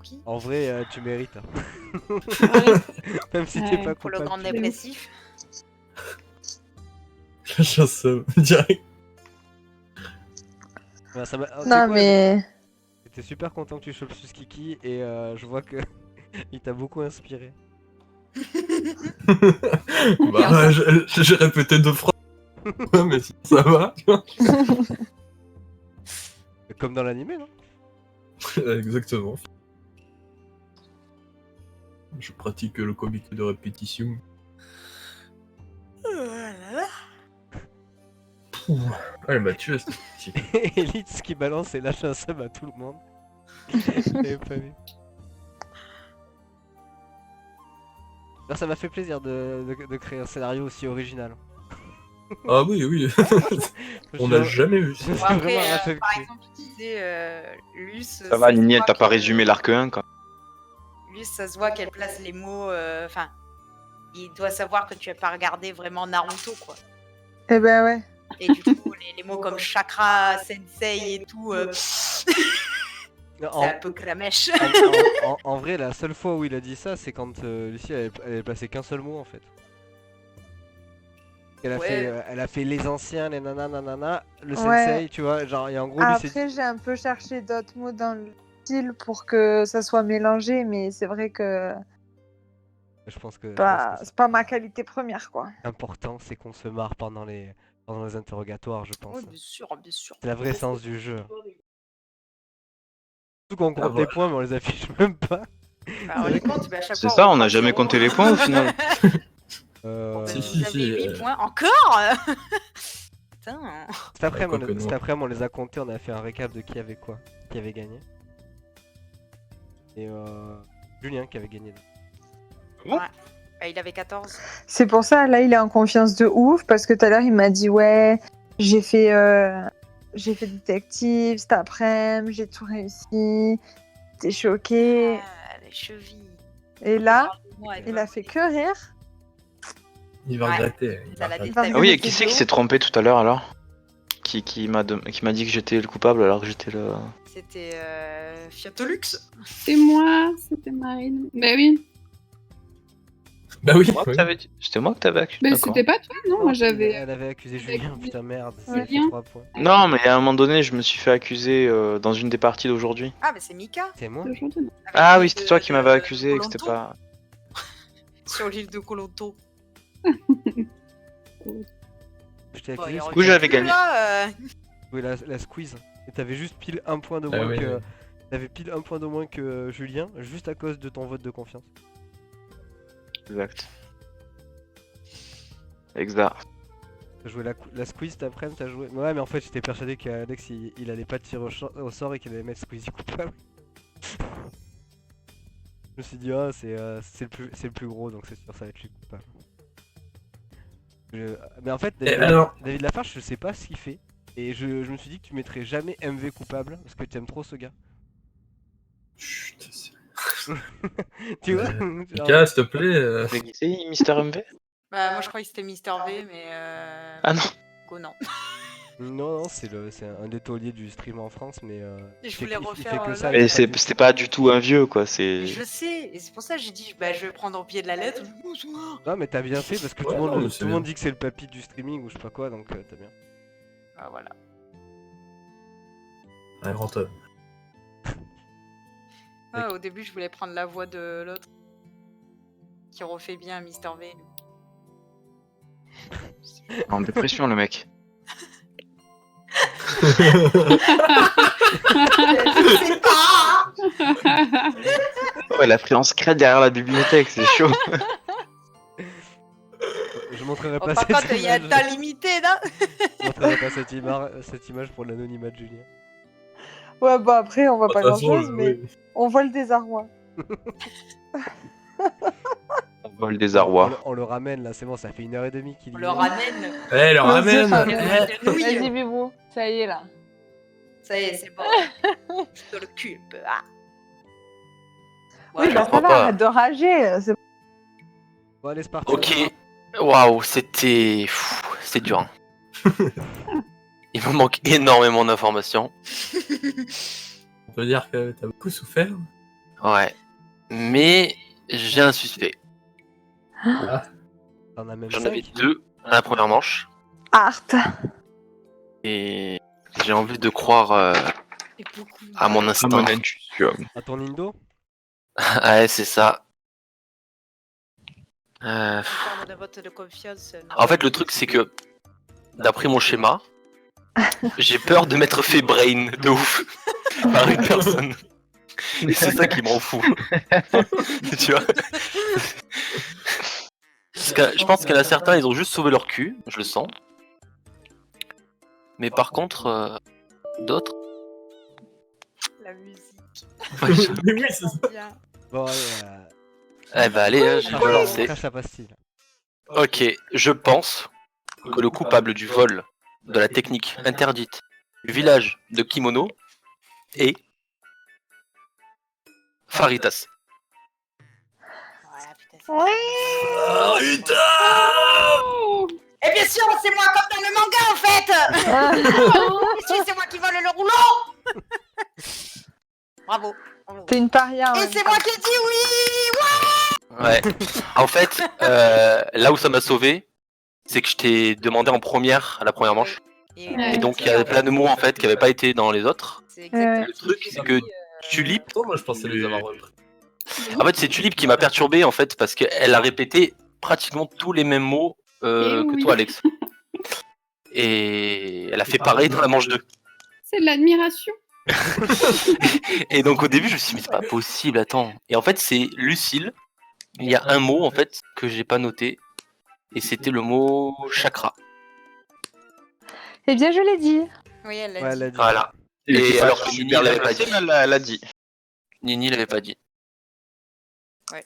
Qui En vrai, tu mérites. Hein. Même si t'es Ouais. pas Pour le coupable. grand tu mérites. dépressif. la chanson direct. Bah, ça m'a- c'est Non, quoi, mais... J'étais super content que tu chopes ce Kiki et je vois que il t'a beaucoup inspiré. Bah, j'ai répété 2 phrases. Ouais, mais sinon, ça va. Comme dans l'animé, non? Exactement. Je pratique le comité de répétition. Pouh. Ah, elle m'a tué cette petite. Elite, ce qui balance et lâche un sub à tout le monde. J'avais pas vu. Alors, ça m'a fait plaisir de créer un scénario aussi original. Ah oui, oui. On n'a jamais vu ça. C'est Bon, après, vraiment un rachat de par cul. exemple, tu disais, Luce. Ça va, se Nini, elle voit t'a pas qu'elle- résumé l'arc 1, quoi. Luce, ça se voit qu'elle place les mots. Enfin, il doit savoir que tu as pas regardé vraiment Naruto, quoi. Eh ben ouais. Et du coup, les mots comme chakra, sensei et tout, Non, c'est un peu cramèche. en vrai, la seule fois où il a dit ça, c'est quand Lucie elle avait placé qu'un seul mot en fait. Ouais. Elle a fait les anciens, les nanana, le Ouais. sensei, tu vois, genre, et en gros, lui c'est. Après, j'ai un peu cherché d'autres mots dans le style pour que ça soit mélangé, mais c'est vrai que Je pense que c'est pas ma qualité première, quoi. l'important, c'est qu'on se marre pendant les interrogatoires, je pense. Oui, bien sûr, bien sûr. C'est la vraie sens du jeu. Surtout qu'on compte Ah, les voilà. points, mais on les affiche même pas. Bah, on les compte, mais à chaque C'est fois, ça, on prend n'a jamais 0. compté les points au final. Si, Vous si, avez si, 8 points encore. Putain. Cet après-midi, quoique non. on les a comptés, on a fait un récap de qui avait quoi, qui avait gagné. Et Julien qui avait gagné. Ouais. Bah, il avait 14. C'est pour ça, là, il est en confiance de ouf, parce que tout à l'heure, il m'a dit, ouais, j'ai fait détective cet après-midi, j'ai tout réussi, t'es choqué. Ah, les chevilles. Et là, Moi, il a fait que rire. Il va Ouais. regretter. Il Ça va l'a regretter. déstabilisé. Ah oui, et qui c'est qui s'est trompé tout à l'heure alors? Qui m'a dit que j'étais le coupable alors que j'étais le. C'était Fiatolux. C'est moi, c'était Marine. Bah oui. Bah oui, Moi que oui. t'avais dit- C'était moi que t'avais accusé. Mais d'accord. c'était pas toi, non? Moi j'avais. Elle avait accusé Julien, accusé putain merde, ça Julien. a fait 3 points. Non, mais à un moment donné, je me suis fait accuser dans une des parties d'aujourd'hui. Ah, mais c'est Mika. C'est moi? Aujourd'hui, non. avec Ah l'île oui, c'était de- toi qui de m'avais accusé et que c'était Colonto, pas. Sur l'île de Colonto. Je t'ai Bon, accusé il parce coup, que revient j'avais plus, gagné. là, oui, la squeeze. Et t'avais juste pile un point de Ah moins oui, que. oui. T'avais pile un point de moins que Julien, juste à cause de ton vote de confiance. Exact. Exact. T'as joué la squeeze cet après-midi, t'as joué. Ouais, mais en fait, j'étais persuadé qu'Alex il allait pas tirer au sort et qu'il allait mettre squeezie coupable. Je me suis dit, ah, c'est le plus gros, donc c'est sûr, ça va être lui coupable. Mais en fait, Et alors David Lafarge, je sais pas ce qu'il fait. Et je me suis dit que tu mettrais jamais MV coupable parce que tu aimes trop ce gars. Chut, c'est- Tu vois? Mika, s'il te plaît. C'est Mister MV? Bah, moi, je croyais que c'était Mister V, mais. Ah non. Oh non. Non, c'est un des tauliers du stream en France, mais Et je il fait- voulais il refaire, fait que là. ça. Mais il fait pas du- c'était pas du tout un vieux quoi, Mais c'est. je le sais, et c'est pour ça que j'ai dit, bah, je vais prendre au pied de la lettre. Non, mais t'as bien fait parce que Ouais, tout le non, mais monde, c'est tout le monde bien. dit que c'est le papy du streaming ou je sais pas quoi, donc t'as bien. Ah, voilà. Un grand homme. Ah, au début, je voulais prendre la voix de l'autre. Qui refait bien Mister V. En dépression le mec. Je sais pas. Ouais, la freelance crête derrière la bibliothèque, c'est chaud. Je montrerai Bon, pas par cette contre, il y a un image. temps limité, là. Je montrerai pas cette image pour l'anonymat de Julien. Ouais, bah après, on voit De pas toute façon, grand-chose, mais oui. on voit le désarroi. On vole des arrois. On le ramène là, c'est bon, ça fait 1h30 qu'il On y le est. ramène. Eh, le ramène Vas-y, Eh. Vas-y, Bibou, ça y est là. Ça y est, c'est bon. Je te le cul un peu. Ah. Oui, Voilà. bah ça va, pas. arrête de rager. C'est Bon, allez, c'est parti. Ok. Waouh, c'était dur. Hein. Il me manque énormément d'informations. On peut dire que t'as beaucoup souffert. Ouais. Mais j'ai un suspect. T'en as même J'en avais 5. 2 à la première manche. Art. Et j'ai envie de croire Et beaucoup. à mon instinct. À ton Indo. Ouais, c'est ça. En termes de vote de confiance. non. En fait, le truc, c'est que d'après mon schéma, J'ai peur de m'être fait brain de ouf par une personne. Et c'est ça qui m'en fout. Tu vois? Parce que je pense qu'il y en a certains, ils ont juste sauvé leur cul, je le sens. Mais par contre, d'autres. La musique. Ouais, je- Oui, c'est ça. Bien. Bon, allez, Eh bah allez, je vais on lancer. crache la pastille. Ok, je pense que le coupable du vol de la technique interdite du village de Kimono est Faritas. Voilà, putain. Ah, putain. Et bien sûr, c'est moi comme dans le manga en fait. Si, c'est moi qui vole le rouleau. Bravo. Bravo. T'es une paria. en Et même c'est temps. moi qui ai dit oui. Ouais. En fait, là où ça m'a sauvé, c'est que je t'ai demandé en première à la première manche. Et donc il y avait plein de mots en fait qui n'avaient pas été dans les autres. C'est Ouais. Le truc, c'est que Tulip, Oh, moi je pensais les avoir repris. en fait, c'est Tulip qui m'a perturbé en fait parce qu'elle a répété pratiquement tous les mêmes mots que oui. toi, Alex. Et elle a fait pareil dans la manche 2. C'est de l'admiration. Et donc au début, je me suis dit, mais c'est pas possible, attends. Et en fait, c'est Lucille. Il y a un mot en fait que j'ai pas noté. Et c'était le mot chakra. Eh bien, je l'ai dit. Oui, elle l'a Ouais, dit. elle a dit. Voilà. Il était Et pas alors que Nini super bien l'avait pas placé, dit. mais elle l'a dit. Nini l'avait pas dit.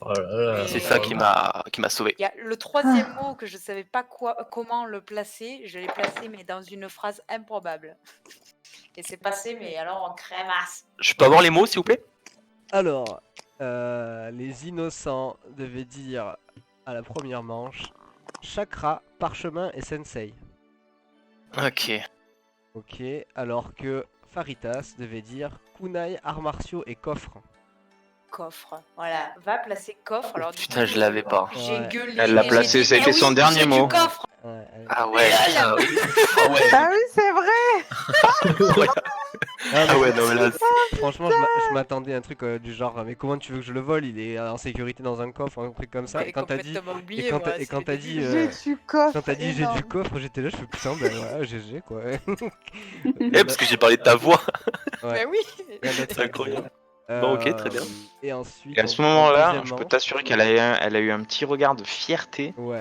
Oh là là. C'est ça qui m'a sauvé. Il y a le troisième mot que je savais pas comment le placer. Je l'ai placé, mais dans une phrase improbable. Et c'est passé, mais alors en crémasse. Je peux avoir les mots, s'il vous plaît? Alors, les innocents devaient dire à la première manche chakra, parchemin et sensei. Ok. Ok, alors que Faritas devait dire kunai, arts martiaux et coffre. Coffre. Voilà. Va placer coffre. Alors, du Putain, coup, je l'avais pas. J'ai Ouais. gueulé. Elle l'a et placé, j'ai dit, ça a été eh son oui, dernier j'ai du mot. coffre. Ouais, Ah ouais, ah oui. Ah ouais. Ah oui, c'est vrai. Ah ouais, non mais là, Franchement, je m'attendais à un truc du genre, mais comment tu veux que je le vole? Il est en sécurité dans un coffre, un truc comme ça. J'avais Et quand t'as dit, complètement oublié, et quand moi, t'as- et c'est quand le t'as début. dit, J'ai du coffre. quand t'as dit j'ai du énorme. coffre, j'étais là, je fais putain, ben ouais, GG quoi. Eh, parce que j'ai parlé de ta voix. Ouais. Mais oui. Rien d'autre. C'est incroyable. Bon, ok, très bien. Et ensuite, Et à ce en moment-là, deuxième je peux manche- t'assurer qu'elle a eu un petit regard de fierté. Ouais.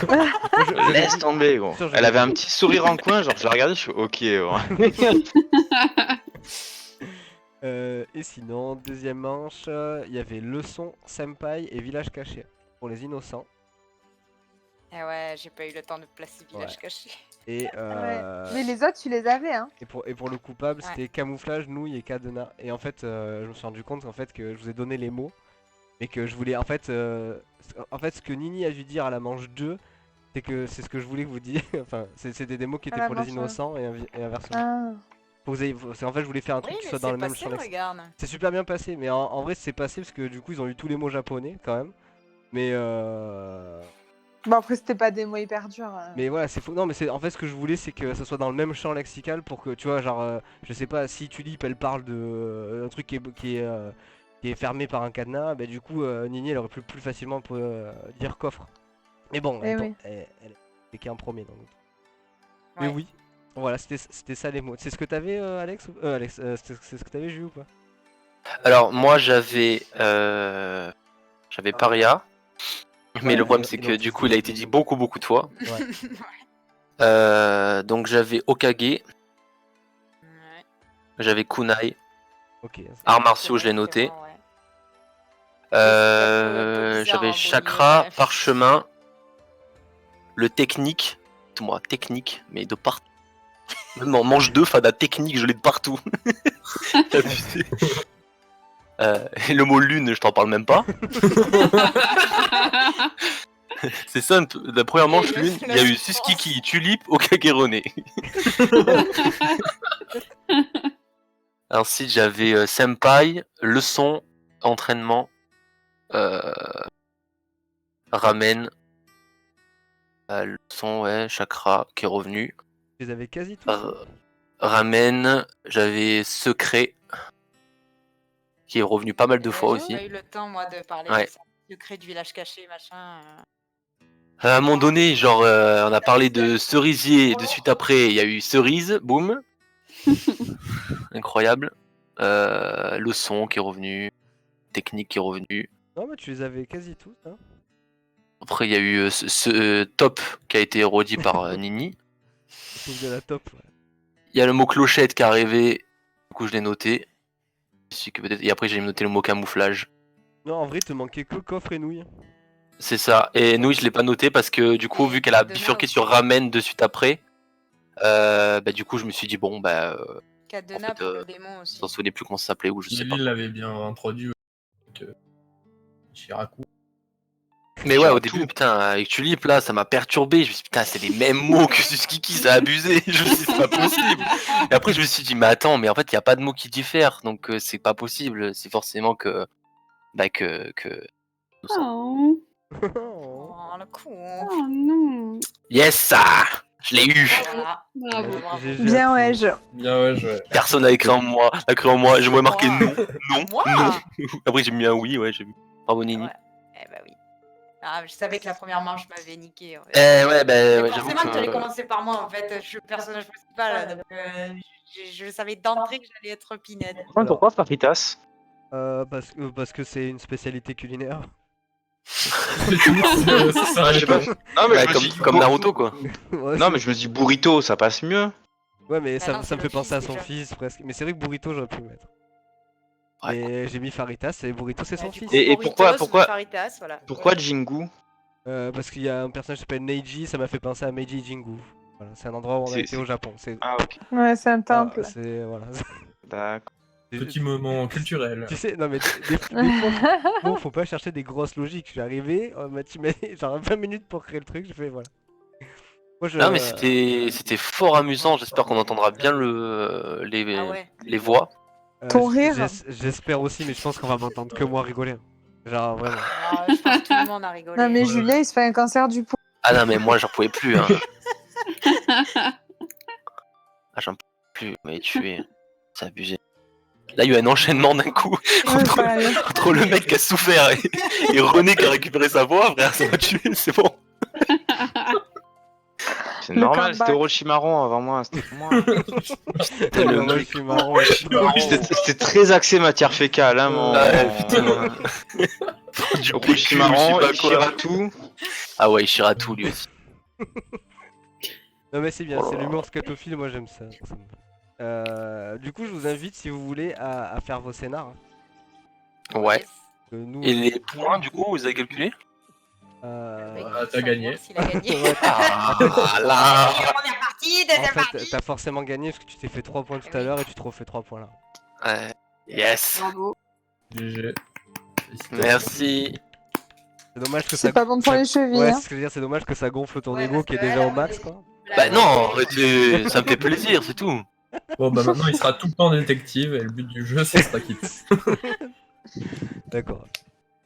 Moi, je l'ai Laisse dit. tomber, gros. Sûr, je Elle l'ai avait dit. un petit sourire en coin, genre je la regardais, je suis ok. Et sinon, deuxième manche, il y avait leçon, senpai et village caché pour les innocents. Eh ouais, j'ai pas eu le temps de placer village Ouais. caché. Et, Ouais. Mais les autres, tu les avais, hein. et pour le coupable, Ouais. c'était camouflage, nouille et cadenas. Et en fait, je me suis rendu compte en fait que je vous ai donné les mots, mais que je voulais en fait, ce que Nini a dû dire à la manche 2, c'est que c'est ce que je voulais que vous disiez. Enfin, c'était des mots qui À étaient la pour les manche, innocents et inversement. Ah. Faut que vous ayez- en fait, je voulais faire un truc Oui, qui mais soit dans c'est le même passé, champ lexical. regarde. C'est super bien passé, mais en vrai, c'est passé parce que du coup, ils ont eu tous les mots japonais quand même. Mais Bon, après, c'était pas des mots hyper durs. Mais voilà, c'est faux. Non, mais c'est en fait ce que je voulais, c'est que ça soit dans le même champ lexical pour que tu vois, genre, je sais pas, si Tulip elle parle de un truc qui est fermé par un cadenas, bah du coup, Nini elle aurait pu plus facilement dire coffre. Mais bon, Eh attends, oui. elle est qu'un premier donc. Mais Ouais. oui, voilà, c'était ça les mots. C'est ce que t'avais, Alex? Alex, c'est ce que t'avais, Jules ou pas? Alors, moi, j'avais Paria. Mais Ouais, le problème, c'est que identité. du coup, il a été dit beaucoup de fois. Ouais. Donc, j'avais Okage, Ouais. j'avais Kunai, Ok. arts martiaux, je l'ai C'est noté. bon, ouais. C'est un peu bizarre, J'avais hein, chakra, ouais. parchemin, le technique, moi, technique, mais de partout. Même en manche 2, fada technique, je l'ai de partout. Abusé. Et le mot lune, je t'en parle même pas. C'est simple, la première manche Et lune, il y a eu Suskiki, Tulip, Okagerone. Ensuite, j'avais Senpai, leçon, entraînement, ramen, leçon, ouais, chakra qui est revenu. Tu les avais quasi tous. Ramen, j'avais secret, qui est revenu pas mal de fois J'ai aussi. pas eu le temps, moi, de parler Ouais. de ça. Secret du village caché, machin. À un moment donné, genre, on a parlé de cerisier, et de suite après, il y a eu cerise, boum. Incroyable. Le son qui est revenu, technique qui est revenu. Non, mais tu les avais quasi tous, hein. Après, il y a eu ce top qui a été redit par Nini. Je trouve de la top. Ouais. Il y a le mot clochette qui est arrivé, du coup je l'ai noté. Et après j'ai noté le mot camouflage. Non, en vrai, il te manquait que coffre et nouilles. C'est ça. Et nouilles, je l'ai pas noté parce que du coup, vu qu'elle a bifurqué sur ramen de suite après, du coup, je me suis dit, bon, Cadenas en fait, pour le démon aussi. je m'en souvenais plus comment ça s'appelait ou je sais pas. Lily l'avait bien introduit avec Shiraku. Mais ouais, au début, putain, avec Tulip, là, ça m'a perturbé. Je me suis dit, putain, c'est les mêmes mots que Suskiki, ça a abusé. Je me suis dit, c'est pas possible. Et après, je me suis dit, mais attends, mais en fait, il n'y a pas de mots qui diffèrent, donc c'est pas possible. C'est forcément que. Oh. Oh, le coup. Oh non. Yes, ça je l'ai eu. Voilà. Bravo. GG à Bien, tous. ouais, je. Bien, ouais, je... Personne n'a écrit en moi. Je vois marqué non, non, Moi non. Après, j'ai mis un oui, ouais, j'ai vu. Bravo, Nini. Ouais. Eh bah oui. Ah, je savais que la première manche m'avait niqué. Ouais, Mais ouais, j'avoue forcément que tu allais que. commencer par moi en fait. Je suis le personnage principal. Donc, je savais d'entrée que j'allais être Pinhead. Pourquoi Faritas? Parce que c'est une spécialité culinaire. ça s'arrête pas. Non, mais je me comme, suis dit, comme Naruto, quoi. Ouais, Non, c'est- mais je me dis burrito, ça passe mieux. Ouais, mais Bah ça, non, ça c'est me le fait penser à fils, son déjà. fils presque. Mais c'est vrai que Burrito, j'aurais pu le mettre. Ouais. Mais j'ai mis Faritas et Burrito, c'est son Du fils. coup, Et Burritos, pourquoi- Faritas, voilà. Pourquoi Jingu? Parce qu'il y a un personnage qui s'appelle Neiji, ça m'a fait penser à Meiji Jingu. Voilà, c'est un endroit où on a C'est- été au Japon. C'est Ah, ok. Ouais, c'est un ah, temple. c'est voilà. D'accord. Petit moment culturel. Tu sais, non mais des fois, bon, faut pas chercher des grosses logiques. Je suis arrivé, on m'a dit, mais genre 20 minutes pour créer le truc, je fais voilà. Moi, Non, mais c'était fort amusant. J'espère qu'on entendra bien Ah ouais. les voix. Ton rire. J'espère aussi, mais je pense qu'on va m'entendre que moi rigoler. Genre vraiment. Ah, je pense que tout le monde a rigolé. Non, mais Julien, il se fait un cancer du poumon. Ah non, mais moi, j'en pouvais plus. Hein. Ah, j'en pouvais plus. Mais tué. C'est abusé. Là, il y a eu un enchaînement d'un coup entre, Ouais, pareil. entre le mec qui a souffert et René qui a récupéré sa voix. Frère, ça m'a tué, c'est bon. C'est Le normal, comeback. c'était Orochimaru avant moi, c'était pour moi. Tellement moi, je suis marrant. ouais. C'était très axé matière fécale, hein, mon... Ouais, putain. Du Orochimaru, PQ, je sais pas quoi. Ishiratu. Ah ouais, Ishiratu lui aussi. Non mais c'est bien, c'est l'humour scatophile, moi j'aime ça. Ça me va. Du coup, je vous invite, si vous voulez, à faire vos scénars. Ouais. Nous, Et les points, du coup, vous avez calculé? t'as gagné. S'il a gagné. Ouais, Ah là. Première partie, en deuxième fait, partie. t'as forcément gagné parce que tu t'es fait 3 points tout à l'heure et tu te refais 3 points là. Ouais. Yes. Bravo. GG. Merci. C'est dommage que ça. C'est pas bon pour les chevilles. Ouais, hein. c'est ce que je veux dire, c'est dommage que ça gonfle ton Ouais, ego parce qui est que déjà elle, au max on quoi. Bah non, arrêtez, ça me fait plaisir, c'est tout. Bon, bah maintenant, il sera tout le temps détective et le but du jeu, c'est sera quitte. D'accord.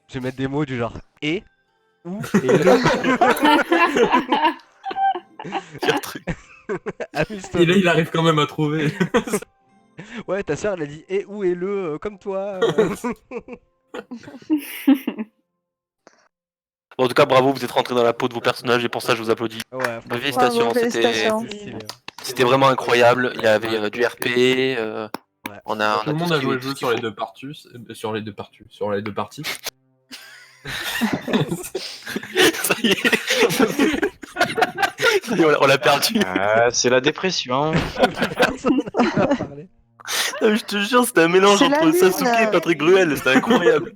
Je vais mettre des mots du genre et, ou, et le. Pire truc. Amuse-toi. Et là, il arrive quand même à trouver. Ouais, ta soeur elle a dit et où est le comme toi. Bon, en tout cas, bravo, vous êtes rentré dans la peau de vos personnages et pour ça, je vous applaudis. Ouais, franchement, Félicitations, Bravo, félicitations. c'est stylé. c'était vraiment incroyable. Il y avait du RP. On a Tout le monde ce a qui- joué le tout jeu ce sur qu'il les deux parties. Sur les deux parties. Ça y est. Ça y est, on l'a perdu. Ah, c'est la dépression. Personne n'arrive à parler. Ah, mais je te jure, c'était un mélange C'est la entre lune. Sasuke et Patrick Gruel. C'était incroyable.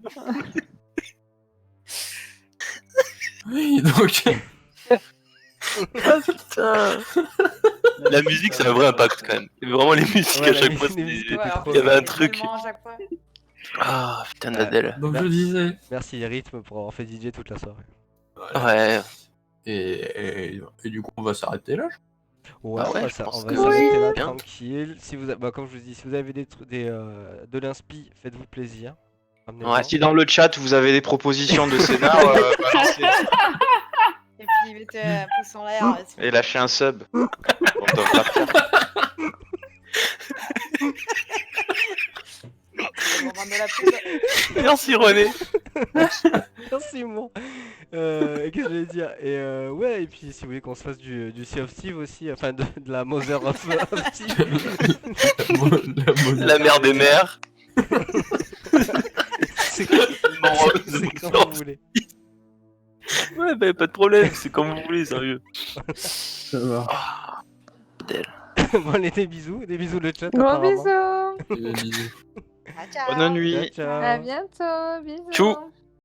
Oui, donc. Ah putain. La musique, ça a un vrai impact quand même. Et vraiment, les musiques Ouais, à la chaque fois, musique c'était. était trop Il y avait bien. un truc. Tellement à chaque fois. Ah putain, Nadel. Donc je disais. Merci Rythme pour avoir fait DJ toute la soirée. Voilà. Ouais. Et du coup, on va s'arrêter là. Ouais, Ah ouais, on va je pense s'arrêter que là bien. tranquille. Si vous, bah, comme je vous dis, si vous avez de l'inspi, faites-vous plaisir. Ramenez-en. Ouais. Si dans le chat vous avez des propositions de scénar, balancez Et puis mettez un pouce en l'air. et lâchez un sub. On devra faire. C'est le moment de la pub. Merci René. Merci mon. Qu'est-ce que je voulais dire? Et ouais, et puis si vous voulez qu'on se fasse du Sea of Steve aussi, enfin de la Mother of Steve. La mère des mères. C'est quand vous voulez. Ouais, bah pas de problème, c'est comme vous voulez, sérieux. Ça va. Bon, allez, des bisous le chat. Gros apparemment. bisous. Bisous. Ciao, ciao. Bonne nuit. Ciao, ciao. À bientôt. Bisous. Tchou.